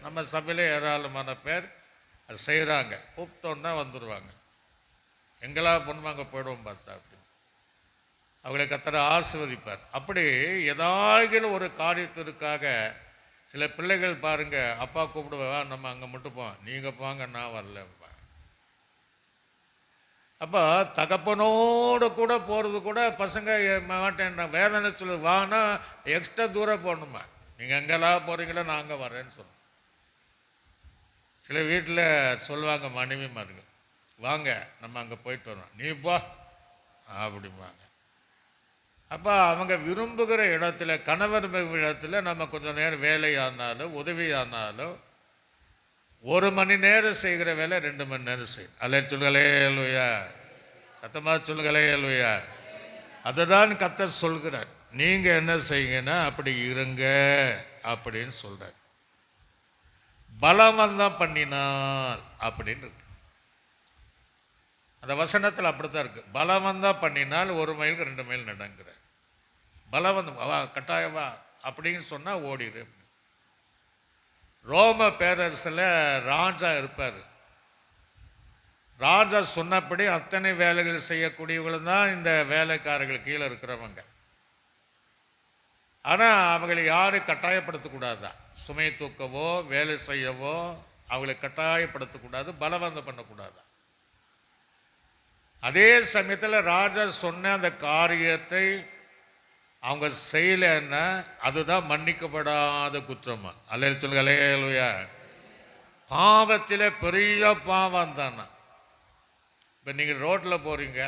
நம்ம சபையில் ஏராளமான பேர் அது செய்கிறாங்க. கூப்பிட்டோன்னா வந்துடுவாங்க. எங்களா பண்ணுவாங்க, போயிடுவோம் பாஸ்டா அப்படின்னு. அவங்களை கர்த்தர் ஆசீர்வதிப்பார். அப்படி ஏதாவது ஒரு காரியத்திற்காக சில பிள்ளைகள் பாருங்க, அப்பா கூப்பிடுவா நம்ம அங்கே மட்டும் போவோம், நீங்கள் போங்க நான் வரல. அப்போ தகப்பனோடு கூட போகிறது கூட பசங்க மாட்டேன் வேதனை சொல்லு வானா எக்ஸ்ட்ரா தூரம் போகணுமா, நீங்கள் எங்கெல்லாம் போகிறீங்களோ நான் அங்கே வரேன்னு சொல்லுவேன். சில வீட்டில் சொல்லுவாங்க மனைவிமார்கள், வாங்க நம்ம அங்கே போயிட்டு வரோம், நீ போ அப்படிம்பாங்க. அப்போ அவங்க விரும்புகிற இடத்துல, கணவர் இடத்துல நம்ம கொஞ்சம் நேரம் வேலையானாலும் உதவியானாலும் 1 மணி நேரம் செய்கிற வேலை 2 மணி நேரம் செய்யும். அல்ல சொல்லுகளே அல்லையா, சத்தமாக சொல்லுகளே அல்லையா. அதுதான் கர்த்தர் சொல்கிறார். நீங்கள் என்ன செய்யுங்கன்னா அப்படி இருங்க அப்படின்னு சொல்கிறார். பலவந்தம் பண்ணினால் அப்படின்னு இருக்கு அந்த வசனத்தில். அப்படித்தான் இருக்கு. பலவந்தம் பண்ணினால் 1 மைலுக்கு 2 மைல் நடங்குற பலவந்தம் வா கட்டாயவா அப்படின்னு சொன்னால் ஓடிடு. ரோம பேரரசில் ராஜா இருப்பார். ராஜா சொன்னபடி அத்தனை வேலைகள் செய்யக்கூடியவர்கள் தான் இந்த வேலைக்காரர்கள் கீழே இருக்கிறவங்க. ஆனால் அவங்களை யாரும் கட்டாயப்படுத்தக்கூடாது. சுமை தூக்கவோ வேலை செய்யவோ அவங்களை கட்டாயப்படுத்தக்கூடாது, பலவந்தம் பண்ணக்கூடாது. அதே சமயத்தில் ராஜா சொன்ன அந்த காரியத்தை அவங்க செய்யலைன்னா அதுதான் மன்னிக்கப்படாத குற்றமா. அல்ல சொல்லுங்களே அல்லையா. பாவத்தில் பெரிய பாவம் தானே. இப்போ நீங்கள் ரோட்டில் போகிறீங்க,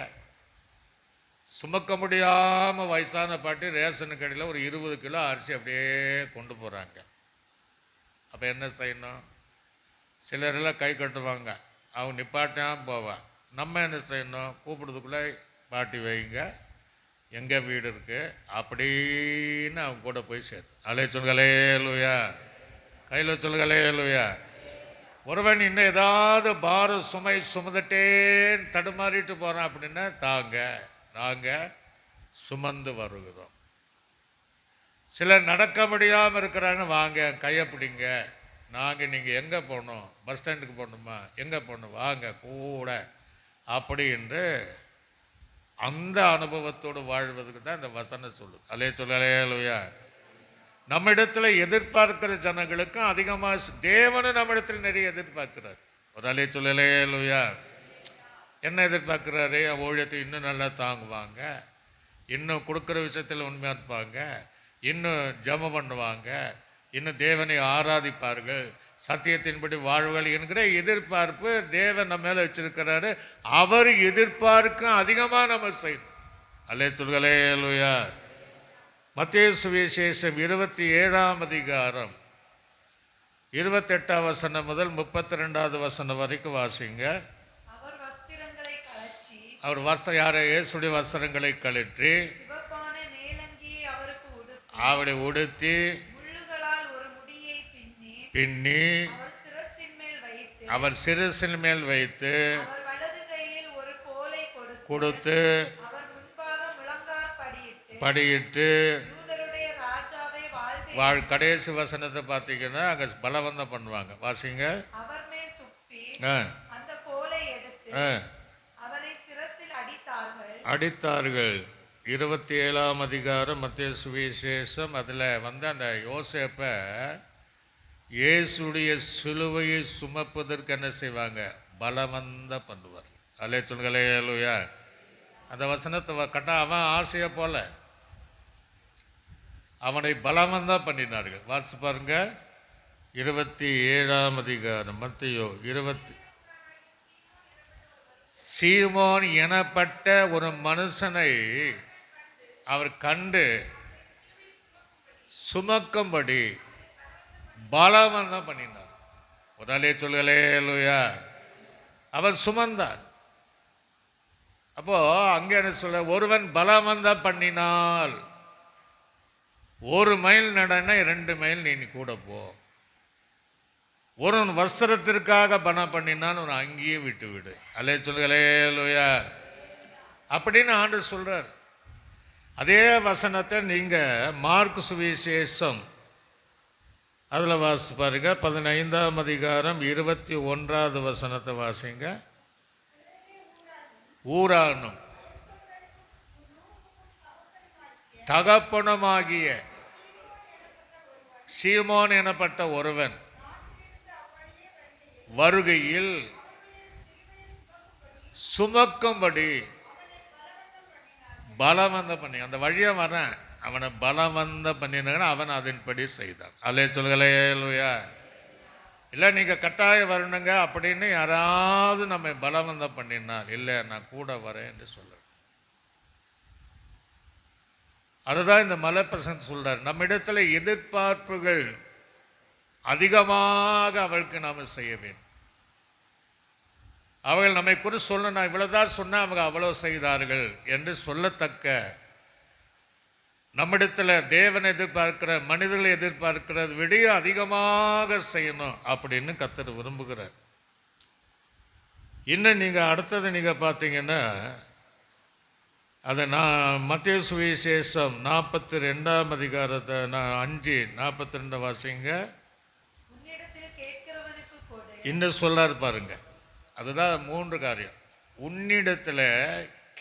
சுமக்க முடியாமல் வயசான பாட்டி ரேஷன் கடையில் ஒரு 20 கிலோ அரிசி அப்படியே கொண்டு போகிறாங்க. அப்போ என்ன செய்யணும்? சிலரெல்லாம் கை கட்டுவாங்க, அவங்க நிப்பாட்டாமல் போவான். நம்ம என்ன செய்யணும்? கூப்பிடுறதுக்குள்ளே பாட்டி வைங்க, எங்கே வீடு இருக்குது அப்படின்னு அவங்க கூட போய் சேர்த்து. அலே சொல்லுங்களே லூயா, கையில் சொல்லுங்களே லூயா. ஒருவன் இன்னும் ஏதாவது பார சுமை சுமந்துட்டேன்னு தடுமாறிட்டு போகிறான் அப்படின்னா தாங்க, நாங்கள் சுமந்து வருகிறோம். சிலர் நடக்க முடியாமல் இருக்கிறாங்க, வாங்க கையை பிடிங்க, நாங்கள் நீங்கள் எங்கே போகணும், பஸ் ஸ்டாண்டுக்கு போகணுமா, எங்கே போகணும், வாங்க கூட அப்படி என்று அந்த அனுபவத்தோடு வாழ்வதுக்கு தான் இந்த வசனம் சொல்லுது. அலே சொல்லலே லூயா. நம்ம இடத்துல எதிர்பார்க்கிற ஜனங்களுக்கும் அதிகமாக தேவனும் நம்ம இடத்துல நிறைய எதிர்பார்க்கிறார். ஒரு அலே சொல்லலே லூயா. என்ன எதிர்பார்க்குறாரு? ஊழியத்தை இன்னும் நல்லா தாங்குவாங்க, இன்னும் கொடுக்குற விஷயத்தில் உண்மையாக இருப்பாங்க, இன்னும் ஜெபம் பண்ணுவாங்க, இன்னும் தேவனை ஆராதிப்பார்கள், சத்தியத்தின்படி வாழ்வுகள் என்கிற எதிர்பார்ப்பு தேவன் நம்ம மேலே வச்சிருக்கிறாரு. அவர் எதிர்பார்க்கும் அதிகமாக நம்ம செய்யணும். அல்லே சொல்லுங்களே லூயா. மத்தேயு சுவிசேஷம் 27ஆம் அதிகாரம் 28ஆம் வசனம் முதல் 32வது வசனம் வரைக்கும் வாசிங்க. அவர் வஸ்திரம், யாரை? இயேசுடைய வஸ்திரங்களை கழற்றி அவளை உடுத்தி பின்னி அவர் சிரசின் மேல் வைத்து கொடுத்து படியிட்டு கடைசி வசனத்தை பார்த்தீங்கன்னா அங்கே பலவந்தம் பண்ணுவாங்க. வாசிங்க. அடித்தார்கள். 27ஆம் அதிகாரம் மத்தேயு சுவிசேஷம். அதில் அந்த யோசேப்பை இயேசுடைய சிலுவையை சுமப்பதற்கு என்ன செய்வாங்க? பலவந்த பண்ணுவார். அல்லே சொல்லுங்களே லூயா. அந்த வசனத்தை கட்டா அவன் ஆசையை போல அவனை பலவந்தம் பண்ணினார்கள். வாசி பாருங்க. 27ஆம் அதிகாரம் மத்தேயு 20. சீமோன் எனப்பட்ட ஒரு மனுஷனை அவர் கண்டு சுமக்கும்படி பலவந்தம் பண்ணினார். உடலே சொல்லுங்களே லூயா. அவர் சுமந்தார். அப்போ அங்கே என்ன சொல்ல? ஒருவன் பலவந்தம் பண்ணினால் 1 மைல் நடனா 2 மைல் நீ கூட போ. ஒருவன் வஸ்திரத்திற்காக பணம் பண்ணினான், அவன் அங்கேயே விட்டு விடு. அல்லே சொல்லுங்களே லூயா. அப்படின்னு ஆண்டவர் சொல்றார். அதே வசனத்தை நீங்க மார்க் சுவிசேஷம் அதில் வாசி பாருங்க. 15ஆம் அதிகாரம் 21வது வசனத்தை வாசிங்க. ஊரானும் தகப்பனுமாகிய சீமோன் எனப்பட்ட ஒருவன் வருகையில் சுமக்கும்படி பலவந்தம் பண்ணி, அந்த வழியாக வரேன் அவனை பலவந்தம் பண்ணினாங்கன்னா அவன் அதன்படி செய்தான். அல்லே சொல்லுங்களேலுயா. இல்லை நீங்கள் கட்டாயம் வரணுங்க அப்படின்னு யாராவது நம்ம பலவந்தம் பண்ணினார், இல்லை நான் கூட வரேன் என்று சொல்ல. அதுதான் இந்த மலைப்பிரசங்க சொல்றார். நம்மிடத்தில் எதிர்பார்ப்புகள் அதிகமாக அவளுக்கு நாம் செய்ய வேண்டும். அவர்கள் நம்மை குறித்து சொல்ல, நான் இவ்வளவுதான் சொன்ன அவங்க அவ்வளவு செய்தார்கள் என்று சொல்லத்தக்க நம்மிடத்தில் தேவனை எதிர்பார்க்கிற மனிதர்களை எதிர்பார்க்கிறது விட அதிகமாக செய்யணும் அப்படின்னு கர்த்தர் விரும்புகிறார். இன்னும் நீங்கள் அடுத்தது நீங்கள் பார்த்தீங்கன்னா, அதை நான் மத்தேயு சுவிசேஷம் 42ஆம் அதிகாரத்தை 5:42 வாசிங்க. இன்னும் சொல்லாரு பாருங்க. அதுதான் 3 காரியம். உன்னிடத்தில்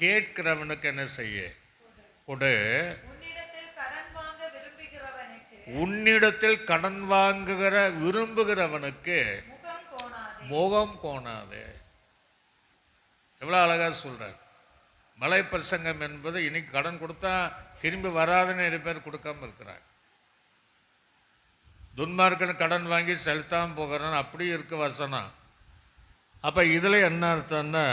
கேட்கிறவனுக்கு என்ன செய்ய கொடு, உன்னிடத்தில் கடன் வாங்குகிற விரும்புகிறவனுக்கு முகம் கோணாது. எவ்வளோ அழகா சொல்றார். மலை பிரசங்கம் என்பது இன்னைக்கு கடன் கொடுத்தா திரும்பி வராதுன்னு நிறைய பேர் கொடுக்காம இருக்கிறாங்க. துன்மார்க்கன் கடன் வாங்கி செலுத்தாமல் போகிறான், அப்படி இருக்க வசனம். அப்போ இதில் என்ன அர்த்தம்னா,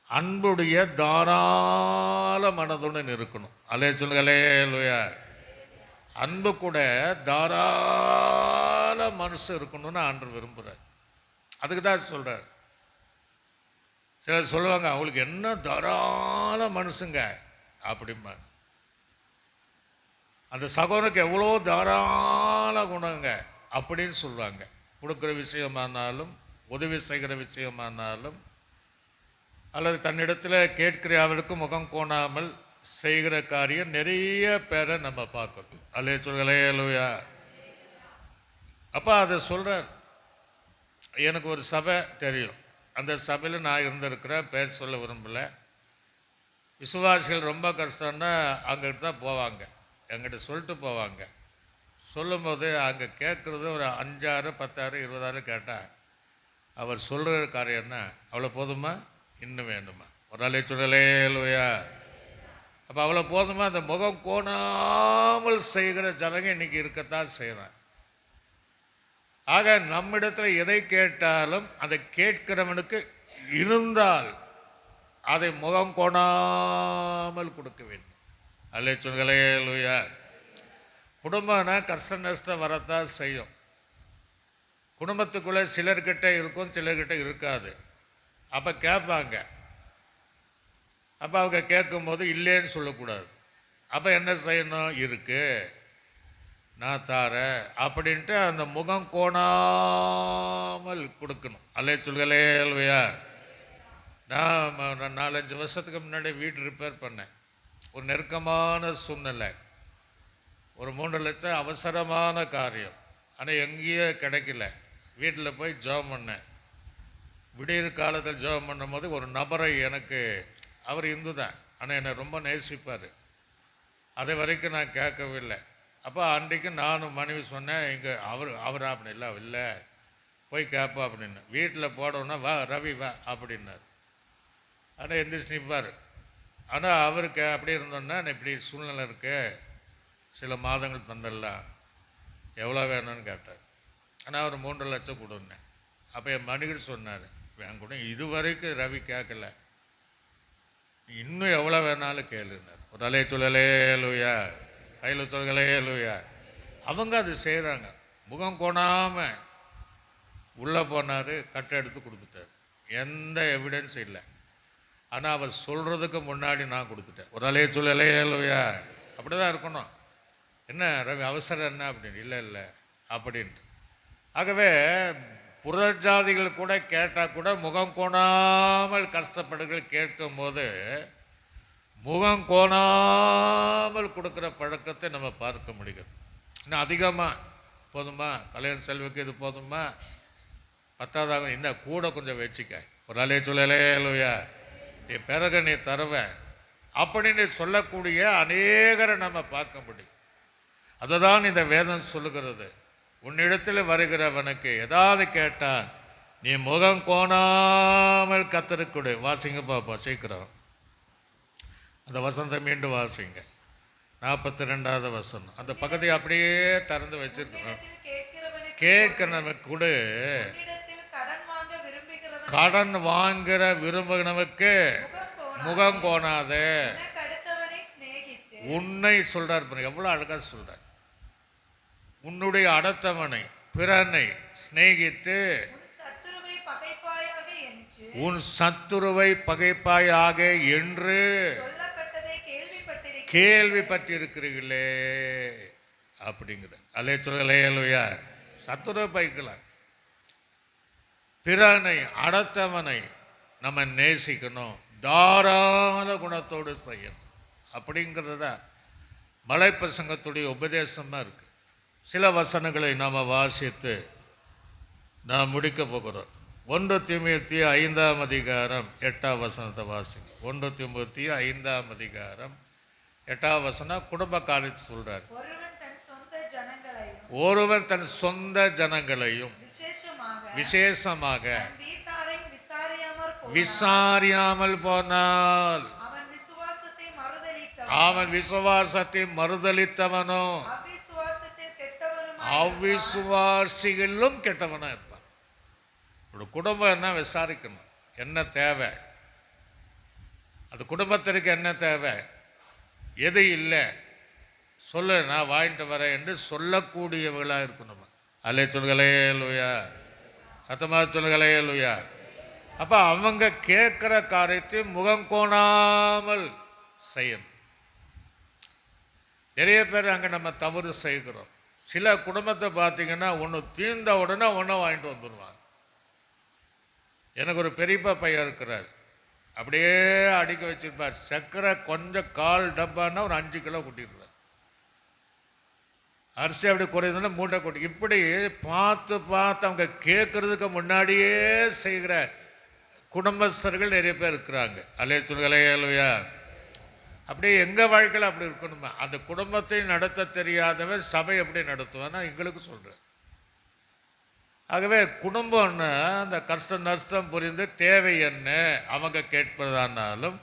அன்புடைய தாராள மனதுடன் இருக்கணும். அல்லே சொல்லுங்களேலுயா. அன்பு கூட தாராள மனசு இருக்கணும்னு ஆண்டவர் விரும்புகிறார். அதுக்கு தான் சொல்கிறார். சிலர் சொல்லுவாங்க, அவங்களுக்கு என்ன தாராள மனசுங்க அப்படிம்பாங்க. அந்த சகோதரனுக்கு எவ்வளோ தாராள குணங்க அப்படின்னு சொல்லுவாங்க. கொடுக்குற விஷயமானாலும் உதவி செய்கிற விஷயமானாலும் அல்லது தன்னிடத்தில் கேட்கிற அவளுக்கு முகம் கோணாமல் செய்கிற காரியம் நிறைய பேரை நம்ம பார்க்கணும். அல்லே சொல்லுங்களேலுயா. அப்போ அதை சொல்கிறார். எனக்கு ஒரு சபை தெரியும், அந்த சபையில் நான் இருந்திருக்கிறேன், பேர் சொல்ல விரும்பலை. விசுவாசிகள் ரொம்ப கஷ்டம்னா அங்கிட்ட தான் போவாங்க, எங்கிட்ட சொல்லிட்டு போவாங்க. சொல்லும்போது அங்கே கேட்குறது ஒரு 5,000 10,000 20,000 கேட்டால் அவர் சொல்கிற காரியம் என்ன, அவ்வளோ போதுமா, இன்னும் வேணுமா? ஒரு நாளே சொல்லலேலுயா. அப்போ அவ்வளோ போதுமா? அந்த முகம் கோணாமல் செய்கிற ஜனங்க இன்றைக்கி இருக்கத்தான் செய்கிறான். ஆக நம்மிடத்தில் எதை கேட்டாலும் அதை கேட்கிறவனுக்கு இருந்தால் அதை முகம் கோணாமல் கொடுக்க வேண்டும். அல்லே சொல்லுங்களேலுயா. குடும்பம்னா கஷ்ட நஷ்டம் வரத்தான் செய்யும். குடும்பத்துக்குள்ளே சிலர்கிட்ட இருக்கும், சிலர்கிட்ட இருக்காது. அப்போ கேட்பாங்க. அப்போ அவங்க கேட்கும்போது இல்லைன்னு சொல்லக்கூடாது. அப்போ என்ன செய்யணும், இருக்கு நான் தாரேன் அப்படின்ட்டு அந்த முகம் கோணாமல் கொடுக்கணும். அல்லே சொல்லுங்களேலுயா. நான் 4-5 வருஷத்துக்கு முன்னாடி வீடு ரிப்பேர் பண்ணேன். ஒரு நெருக்கமான சூழ்நிலை, ஒரு 3 லட்சம் அவசரமான காரியம். ஆனால் எங்கேயோ கிடைக்கல. வீட்டில் போய் ஜெபம் பண்ணேன். விடியற் காலத்தில் ஜெபம் பண்ணும்போது ஒரு நபரை, எனக்கு அவர் இந்து தான், ஆனால் என்னை ரொம்ப நேசிப்பார். அது வரைக்கும் நான் கேட்கவில்லை. அப்போ அன்றைக்கு நானும் மனைவி சொன்னேன், இங்கே அவர் அப்படி இல்லை போய் கேட்பா அப்படின்னு. வீட்டில் போடணுன்னா வா ரவி வா அப்படின்னார். ஆனால் எந்திரிச்சு நிற்பார். ஆனால் அவருக்கு அப்படி இருந்தோன்னா இப்படி சூழ்நிலை இருக்கு, சில மாதங்கள் தந்துடலாம், எவ்வளோ வேணும்னு கேட்டார். ஆனால் அவர் 3 லட்சம் கொடுன்னேன். அப்போ என் மனைவி சொன்னார், என் கூட இது வரைக்கும் ரவி கேட்கல, இன்னும் எவ்வளோ வேணாலும் கேளுன்னார். ஒரு அலைய சொல்லலேலுயா, கையில் சொல்லலேலுயா. அவங்க அது செய்கிறாங்க. முகம் கோணாமல் உள்ளே போனார், கட்டை எடுத்து கொடுத்துட்டார். எந்த எவிடன்ஸ் இல்லை. ஆனால் அவர் சொல்கிறதுக்கு முன்னாடி நான் கொடுத்துட்டேன். ஒரு அலைய சொல்லலேலுயா. அப்படி தான் இருக்கணும். என்ன ரவி அவசரம் என்ன அப்படின்னு, இல்லை அப்படின்ட்டு. ஆகவே புறஜாதிகள் கூட கேட்டால் கூட முகம் கோணாமல் கஷ்டப்படுகள் கேட்கும் போது முகம் கோணாமல் கொடுக்குற பழக்கத்தை நம்ம பார்க்க முடியும். இன்னும் அதிகமாக போதுமா, கல்யாண செல்விக்கு இது போதுமா, 10வது இன்னும் கூட கொஞ்சம் வச்சுக்க, ஒரு அலைய சொல்லலையா, நீ பிறகு நீ தருவேன் அப்படின்னு சொல்லக்கூடிய அநேகரை நம்ம பார்க்க முடியும். அதுதான் இந்த வேதம் சொல்லுகிறது. உன்னிடத்தில் வருகிறவனுக்கு ஏதாவது கேட்டால் நீ முகம் கோணாமல் கர்த்தருக்கு கொடு. வாசிங்க பாப்பா சீக்கிரம். அந்த வசனத்தை மீண்டும் வாசிங்க. 42வது வசனம். அந்த பக்கத்தை அப்படியே திறந்து வச்சிருக்கணும். கேட்கிறவனுக்கு கொடு, கடன் வாங்குற விரும்புகிறவனுக்கு முகம் கோணாத. உன்னை சொல்றார், எவ்வளவு அழகா சொல்றார். உன்னுடைய அடுத்தவனை பிறனை சிநேகித்து உன் சத்துருவை பகைப்பாயாக என்று கேள்விப்பட்டிருக்கிறீர்களே அப்படிங்கிற. அல்லே சொல்லலையா? சத்துருவை பகைக்கலாம், பிறனை அடுத்தவனை நம்ம நேசிக்கணும், தாராள குணத்தோடு செய்யணும் அப்படிங்கிறத மலை பிரசங்கத்துடைய உபதேசமா இருக்கு. சில வசனங்களை நாம் வாசித்து நாம் முடிக்க போகிறோம். 1 தீமோத்தேயு 5ஆம் அதிகாரம் 8ஆம் வசனத்தை வாசிங்க. 1 தீமோத்தேயு 5ஆம் அதிகாரம் 8ஆம் வசனம் குடும்ப காரியத்தை சொல்றார். ஒருவன் தன் சொந்த ஜனங்களையும் விசேஷமாக விசாரியாமல் போனால் அவன் விசுவாசத்தை மறுதலித்தவனோ அவ்விசுவாசிகளிலும் கெட்டவனா இருப்பான். ஒரு குடும்பம் என்ன விசாரிக்கணும், என்ன தேவை, அது குடும்பத்திற்கு என்ன தேவை, எது இல்லை சொல்லு, நான் வாங்கிட்டு வரேன் என்று சொல்லக்கூடியவர்களா இருக்கணும். அல்லே சொல்களே லூயா, சத்தமாக சொல்களே லூயா. அப்ப அவங்க கேட்கிற காரியத்தை முகம் கோணாமல் செய்யணும். நிறைய பேர் அங்கே நம்ம தவறு செய்கிறோம். சில குடும்பத்தை பார்த்தீங்கன்னா ஒன்று தீர்ந்த உடனே ஒன்றை வாங்கிட்டு வந்துடுவாங்க. எனக்கு ஒரு பெரியப்பா பையன் இருக்கிறார், அப்படியே அடிக்க வச்சிருப்பார். சர்க்கரை கொஞ்சம் 1/4 டப்பான்னா ஒரு 5 கிலோ கொட்டிடுவார். அரிசி அப்படி குறையுதுன்னா 3 கொட்டி. இப்படி பார்த்து பார்த்து அவங்க கேட்கறதுக்கு முன்னாடியே செய்கிற குடும்பஸ்தர்கள் நிறைய பேர் இருக்கிறாங்க. அல்லே சொல்லுங்களையா? அப்படியே எங்கள் வாழ்க்கையில் அப்படி இருக்கணுமா? அந்த குடும்பத்தை நடத்த தெரியாதவன் சபை எப்படி நடத்துவான்னா எங்களுக்கு சொல்கிறேன். ஆகவே குடும்பம்னு அந்த கஷ்ட நஷ்டம் புரிந்து தேவை என்ன அவங்க கேட்பதானாலும்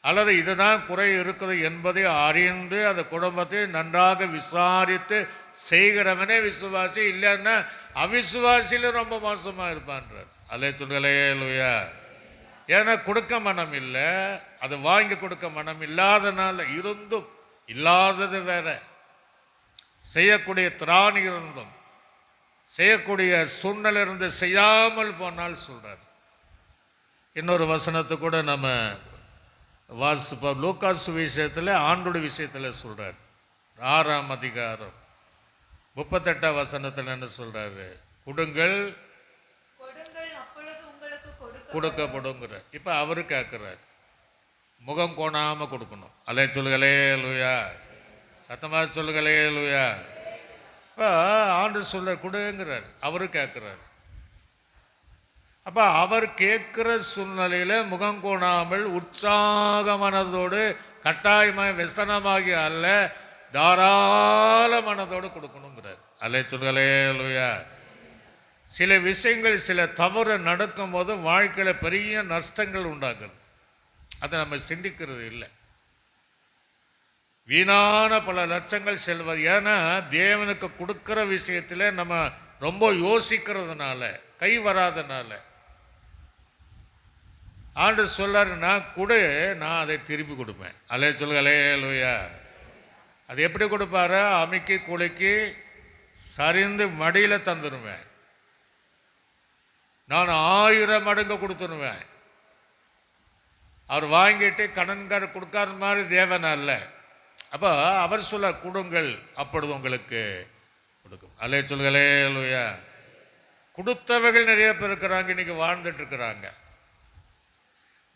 அல்லது இதுதான் குறை இருக்குது என்பதை அறிந்து அந்த குடும்பத்தை நன்றாக விசாரித்து செய்கிறவனே விசுவாசி. இல்லைன்னா அவிசுவாசியிலும் ரொம்ப மோசமாக இருப்பான்றார். அல்லே சொல்லுங்களையா? ஏன்னா கொடுக்க மனம் இல்லை, அது வாங்கி கொடுக்க மனம் இல்லாதனால, இருந்தும் இல்லாதது வேற, செய்யக்கூடிய திராணி இருந்தும் செய்யக்கூடிய சூழ்நிலை இருந்து செய்யாமல் போனால் சொல்றார். இன்னொரு வசனத்தை கூட நம்ம வாசிப்போம். லூக்காஸ் விஷயத்தில் ஆண்டோட விஷயத்தில் சொல்றார். 6ஆம் அதிகாரம் 38ஆம் வசனத்தில் என்ன சொல்றாரு? கொடுங்கள் கொடுக்கப்படுங்கிற. இப்போ அவரு கேட்குறாரு, முகம் கோணாமல் கொடுக்கணும். அல்லே சொல்லுகளே லூயா, சத்தமாக சொல்லுகளே லூயா. இப்போ ஆண்டு சொல்ல கொடுங்கிறார், அவரு கேட்குறாரு. அப்போ அவர் கேட்குற சூழ்நிலையில் முகம் கோணாமல் உற்சாக மனதோடு கட்டாயமாக வெசனமாகி அல்ல தாராள மனதோடு கொடுக்கணுங்கிறார். அல்லே சொல்லுகளே லூயா. சில விஷயங்கள் சில தவறு நடக்கும் போது வாழ்க்கையில் பெரிய நஷ்டங்கள் உண்டாக்குறது, அதை நம்ம சிந்திக்கிறது இல்லை. வீணான பல லட்சங்கள் செல்வது. ஏன்னா தேவனுக்கு கொடுக்கிற விஷயத்தில் நம்ம ரொம்ப யோசிக்கிறதுனால, கை வராதனால. ஆண்டு சொல்லாரு, நான் கொடு, நான் அதை திருப்பி கொடுப்பேன். அல்லே சொல்லுங்களே லூயா. அது எப்படி கொடுப்பாரு? அமுக்கி குலுக்கி சரிந்து மடியில் தந்துடுவேன். நான் 1000 மடங்கு கொடுத்துருவேன். அவர் வாங்கிட்டு கடன்கார கொடுக்காத மாதிரி தேவன் அல்ல. அப்போ அவர் சொல்ல கொடுங்கள், அப்பொழுது உங்களுக்கு கொடுக்கும். அல்லே சொல்லுங்களே லூயா. கொடுத்தவர்கள் நிறைய பேர் இருக்கிறாங்க, இன்னைக்கு வாழ்ந்துட்டு இருக்கிறாங்க.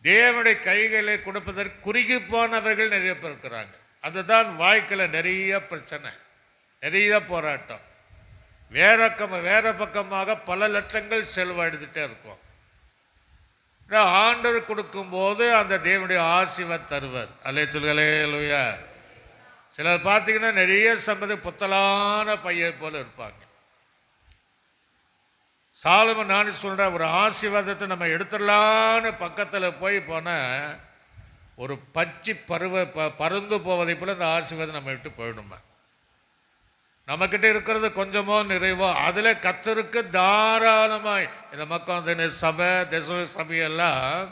தேவனுடைய கைகளை கொடுப்பதற்கு குறுகி போனவர்கள் நிறைய பேர் இருக்கிறாங்க. அதுதான் வாழ்க்கையில் நிறைய பிரச்சனை, நிறைய போராட்டம். வேற பக்கமாக பல லட்சங்கள் செலவழித்துட்டே இருக்கும். ஆண்டவர் கொடுக்கும்போது அந்த தேவனுடைய ஆசீர்வாதம் தருவார். அல்லே சொல்லுங்களே லூயா. சிலர் பார்த்தீங்கன்னா நிறைய சம்பதி புத்தலான பையன் போல இருப்பாங்க. சாலமன் நான் சொல்கிறேன், ஒரு ஆசீர்வாதத்தை நம்ம எடுத்துடலான்னு பக்கத்தில் போய் போனால் ஒரு பச்சி பறந்து போவதை போல் அந்த ஆசீர்வாதம் நம்ம விட்டு போயிடுமா. நம்மக்கிட்ட இருக்கிறது கொஞ்சமோ நிறைவோ அதில் கர்த்தருக்கு தாராளமாய் இந்த மக்கள் சபை தேச சபையெல்லாம்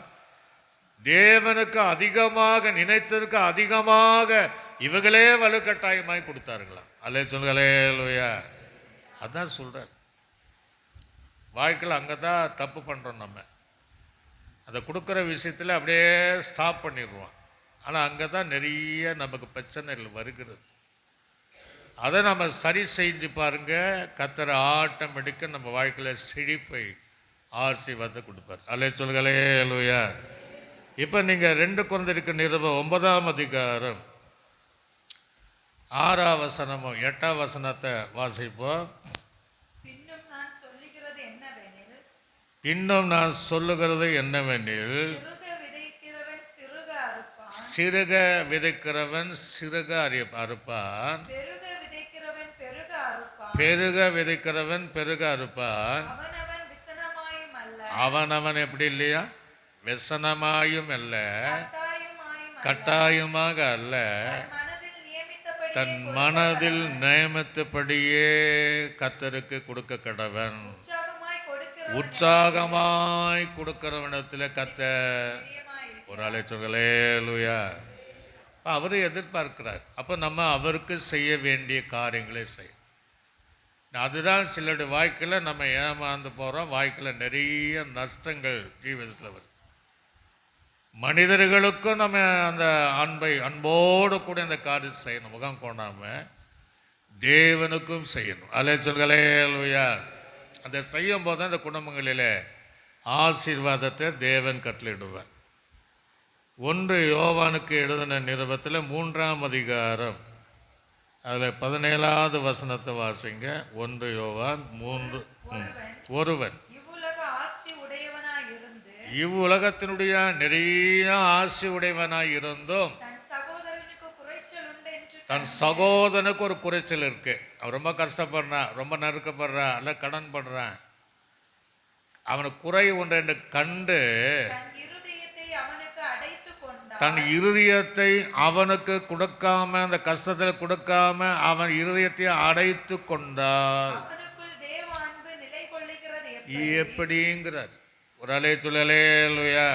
தேவனுக்கு அதிகமாக நினைத்ததற்கு அதிகமாக இவங்களே வலுக்கட்டாயமாய் கொடுத்தார்களாம். அல்லே சொல்லுங்களே லூயா. அதான் சொல்கிறார். வாழ்க்கையில் அங்கே தான் தப்பு பண்ணுறோம். நம்ம அதை கொடுக்குற விஷயத்தில் அப்படியே ஸ்டாப் பண்ணிடுவோம். ஆனால் அங்கே தான் நிறைய நமக்கு பிரச்சனைகள் வருகிறது. அதை நம்ம சரி செஞ்சு பாருங்க. கர்த்தர் ஆட்டோமேட்டிக்காக நம்ம வாழ்க்கையில் செழிப்பை ஆசீர்வாதத்தை கொடுப்பார். அல்லே சொல்லுங்களே லூயா. இப்போ நீங்கள் 2 கொரிந்தியர் நிருபம் 9ஆம் அதிகாரம் 6ஆம் வசனமும் 8ஆம் வசனத்தை வாசிப்போம். இன்னும் நான் சொல்லுகிறது என்னவெனில், சிறுக விதைக்கிறவன் சிறுக அறுப்பான், பெருக விதைக்கிறவன் பெருக அறுப்பான். அவனவன் எப்படி இல்லையா, व्यसनमायुम அல்ல, கட்டாயமாக அல்ல, தன் மனதில் நியமித்தபடியே கர்த்தருக்கு கொடுக்க கடவன். உற்சாகமாய் கொடுக்கிறவனிடத்தில் கர்த்தர் ஒரு ஆளை சொல்லேலூயா. அவர் எதிர்பார்க்கிறார். அப்போ நம்ம அவருக்கு செய்ய வேண்டிய காரியங்களை செய்ய. அதுதான் சிலருடைய வாழ்க்கையில் நம்ம ஏமாந்து போகிறோம். வாழ்க்கையில் நிறைய நஷ்டங்கள் ஜீவிதத்தில் வருது. மனிதர்களுக்கும் நம்ம அந்த அன்போடு கூட அந்த காரியம் செய்யணும். முகம் கொண்டாமல் தேவனுக்கும் செய்யணும். அல்லே சொல்லேலூயா. அதை செய்யும் போது அந்த குடும்பங்களில் ஆசீர்வாதத்தை தேவன் கட்டளையிடுவார். 1 யோவானுக்கு எழுதின நிருபத்தில் 3ஆம் அதிகாரம் அதில் 17ஆவது வசனத்தை வாசிங்க. 1 யோவான் 3. ஒருவன் இவ்வுலகத்தினுடைய நிறைய ஆசி உடையவனாய் இருந்தும் தன் சகோதரனுக்கு ஒரு குறைச்சல் இருக்கு. அவன் ரொம்ப கஷ்டப்படுறான், ரொம்ப நறுக்கப்படுறான், அல்ல கடன் படுறான். அவனுக்கு குறை ஒன்று என்று கண்டு தன் இருதயத்தை அவனுக்கு கொடுக்காம, அந்த கஷ்டத்தில் கொடுக்காம அவன் இருதயத்தை அடைத்து கொண்டால் எப்படிங்கிறார். ஒரு அலே சொல்லலேலூயா.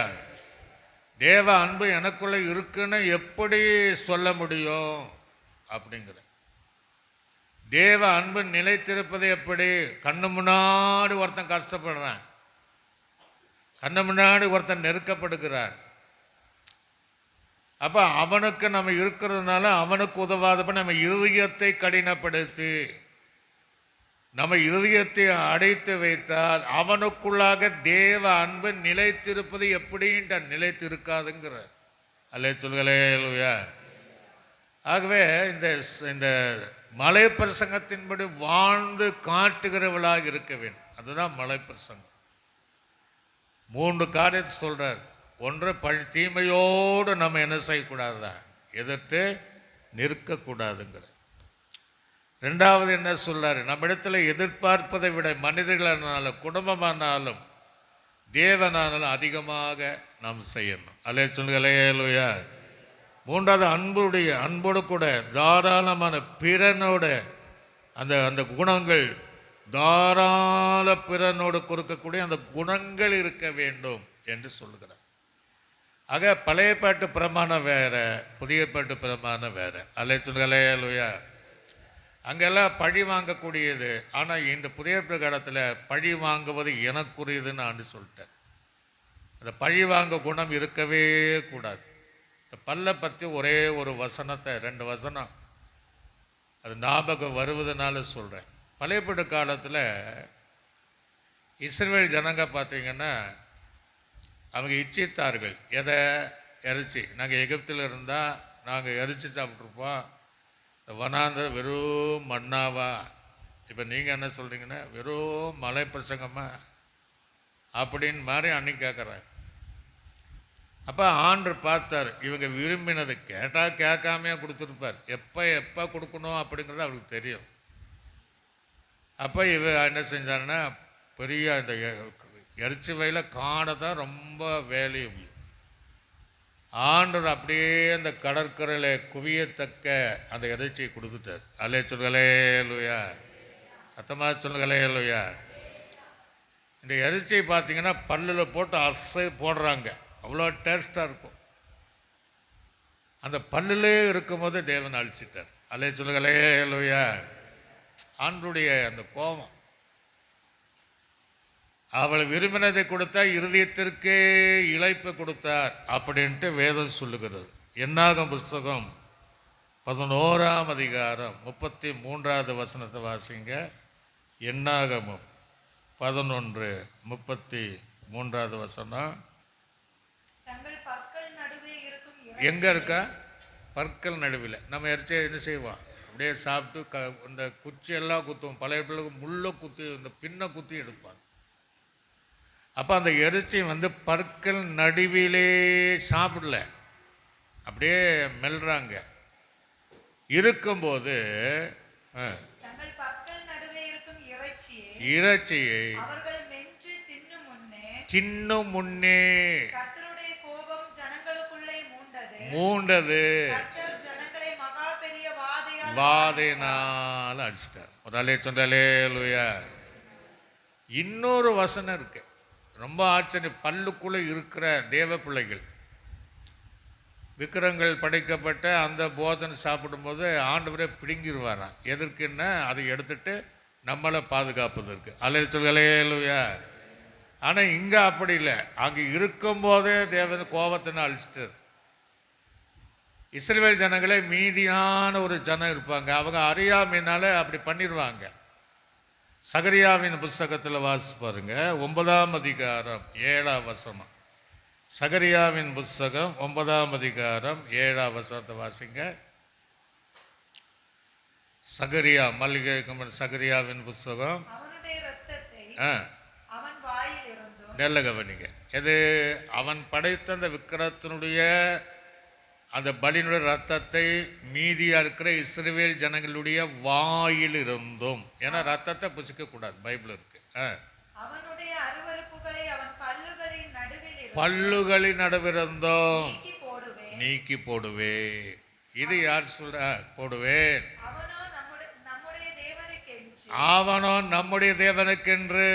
தேவ அன்பு எனக்குள்ள இருக்குன்னு எப்படி சொல்ல முடியும் அப்படிங்கிற. தேவ அன்பு நிலைத்திருப்பது எப்படி? கண்ணு முன்னாடி ஒருத்தன் கஷ்டப்படுறான், கண்ணு முன்னாடி ஒருத்தன் நெருக்கப்படுகிறான். அப்போ அவனுக்கு நம்ம இருக்கிறதுனால அவனுக்கு உதவாதப்ப நம்ம இருதயத்தை கடினப்படுத்தி நம்ம இருதயத்தை அடைத்து வைத்தால் அவனுக்குள்ளாக தேவ அன்பு நிலைத்திருப்பது எப்படின்ற நிலைத்திருக்காதுங்கிற. அல்லே சொல்லுங்களேலூயா. ஆகவே இந்த மலை பிரசங்கத்தின்படி வாழ்ந்து காட்டுகிறவளாக இருக்க வேண்டும். அதுதான் மலை பிரசங்கம். 3 காரியத்தை சொல்றார். ஒன்று, தீமையோடு நம்ம என்ன செய்யக்கூடாதுதான், எதிர்த்து நிற்கக்கூடாதுங்கிற. 2வது என்ன சொல்றாரு, நம்ம இடத்துல எதிர்பார்ப்பதை விட மனிதர்களானாலும் குடும்பமானாலும் தேவனானாலும் அதிகமாக நாம் செய்யணும். அல்லே சொல்லுங்களேலூயா. 3வது அன்போடு கூட தாராளமான பிறனோட அந்த குணங்கள், தாராள பிறனோடு கொடுக்கக்கூடிய அந்த குணங்கள் இருக்க வேண்டும் என்று சொல்லுகிறார். ஆக பழைய பாட்டு பிரமாணம் வேற, புதிய பாட்டு பிரமாணம் வேற. அல்லே சொல்லுங்களேலூயா. அங்கெல்லாம் பழி வாங்கக்கூடியது. ஆனால் இந்த புதிய பிரகாரத்தில் பழி வாங்குவது எனக்குரியதுன்னு ஆண்டு சொல்லிட்டேன். அந்த பழி வாங்க குணம் இருக்கவே கூடாது. இந்த பல்லை பற்றி ஒரே ஒரு வசனத்தை 2 வசனம் அது ஞாபகம் வருவதனால சொல்கிறேன். பழைய காலத்தில் இஸ்ரவேல் ஜனங்க பார்த்தீங்கன்னா அவங்க இச்சித்தார்கள். எதை? இறைச்சி. நாங்கள் எகிப்தில் இருந்தால் நாங்கள் இறைச்சி சாப்பிட்ருப்போம். இந்த வனாந்தரம் வெறும் மண்ணாவா? இப்போ நீங்கள் என்ன சொல்கிறீங்கன்னா வெறும் மலை பிரசங்கமா அப்படின்னு மாதிரி அன்னைக்கு கேட்குறேன். அப்போ ஆண்டு பார்த்தார், இவங்க விரும்பினது கேட்டால் கேட்காமையாக கொடுத்துருப்பார். எப்போ கொடுக்கணும் அப்படிங்கிறது அவருக்கு தெரியும். அப்போ இவ என்ன செஞ்சாருன்னா பெரிய இந்த இறைச்சி வயலை காண தான் ரொம்ப வேல்யூ. ஆண்டவர் அப்படியே அந்த கடற்கரையில் குவியத்தக்க அந்த இறைச்சியை கொடுத்துட்டார். அல்லே சொல்லுங்களே லூயா, சத்தமாக சொல்லுங்களே லூயா. இந்த இறைச்சியை பார்த்தீங்கன்னா பல்லில் போட்டு அசை போடுறாங்க, அவ்வளோ டேஸ்ட்டாக இருக்கும். அந்த பல்லிலே இருக்கும்போது தேவன் அழிச்சிட்டார். அல்லே சொல்லுங்களே லூயா. ஆண்டருடைய அந்த கோபம், அவள் விரும்பினதை கொடுத்தார், இருதயத்திற்கே இழைப்பு கொடுத்தார் அப்படின்ட்டு வேதம் சொல்லுகிறது. என்னாகும் புஸ்தகம் 11ஆம் அதிகாரம் 33வது வசனத்தை வாசிங்க. என்னாகமும் 11:33 வசனம். எங்க இருக்கா? பற்கள் நடுவில். நம்ம இறைச்சியை என்ன செய்வோம்? அப்படியே சாப்பிட்டு இந்த குச்சியெல்லாம் குத்துவோம். பழைய பிள்ளைக்கு முள்ளை குத்தி இந்த பின்னை குத்தி எடுப்பாங்க. அப்போ அந்த இறைச்சி பற்கள் நடுவிலே சாப்பிடல, அப்படியே மெல்றாங்க. இருக்கும்போது இறைச்சியை தின்னும் முன்னே மூண்டது, வாதையினால் அடிச்சிட்டார். ஒரு அலே சொன்னாலே லூயா. இன்னொரு வசனம் இருக்கு, ரொம்ப ஆச்சரியம். பல்லுக்குள்ளே இருக்கிற தேவ பிள்ளைகள் விக்கிரங்கள் படைக்கப்பட்ட அந்த போதனை சாப்பிடும்போது ஆண்டவரே பிடுங்கிடுவாராம். எதற்குன்னா அதை எடுத்துட்டு நம்மளை பாதுகாப்பதற்கு. அல்லே சொல்லுங்களே லூயா. ஆனால் இங்கே அப்படி இல்லை, அங்கே இருக்கும்போதே தேவன் கோபத்தினை அழிச்சிட்டார். இஸ்ரவேல் ஜனங்களே மீதியான ஒரு ஜனம் இருப்பாங்க, அவங்க அறியாமையினால அப்படி பண்ணிடுவாங்க. சகரியாவின் புஸ்தகத்தில் வாசி பாருங்க, 9ஆம் அதிகாரம் 7ஆம் வசனம். சகரியாவின் புஸ்தகம் 9ஆம் அதிகாரம் 7ஆம் வசனத்தை வாசிங்க. சகரியா மல்லிகை சகரியாவின் புஸ்தகம். நெல்ல கவனிங்க. எது? அவன் படைத்த அந்த விக்கிரத்தினுடைய அந்த பலியினுடைய ரத்தத்தை மீதியா இருக்கிற இஸ்ரவேல் ஜனங்களுடைய வாயில் இருந்தும், ஏன்னா ரத்தத்தை புசிக்கக்கூடாது, பைபிள் இருக்கு. பல்லுகளின் நடுவிருந்தும் நீக்கி போடுவேன். இது யார் சொல்ற? போடுவேன். அவனோ நம்முடைய தேவனுக்கென்று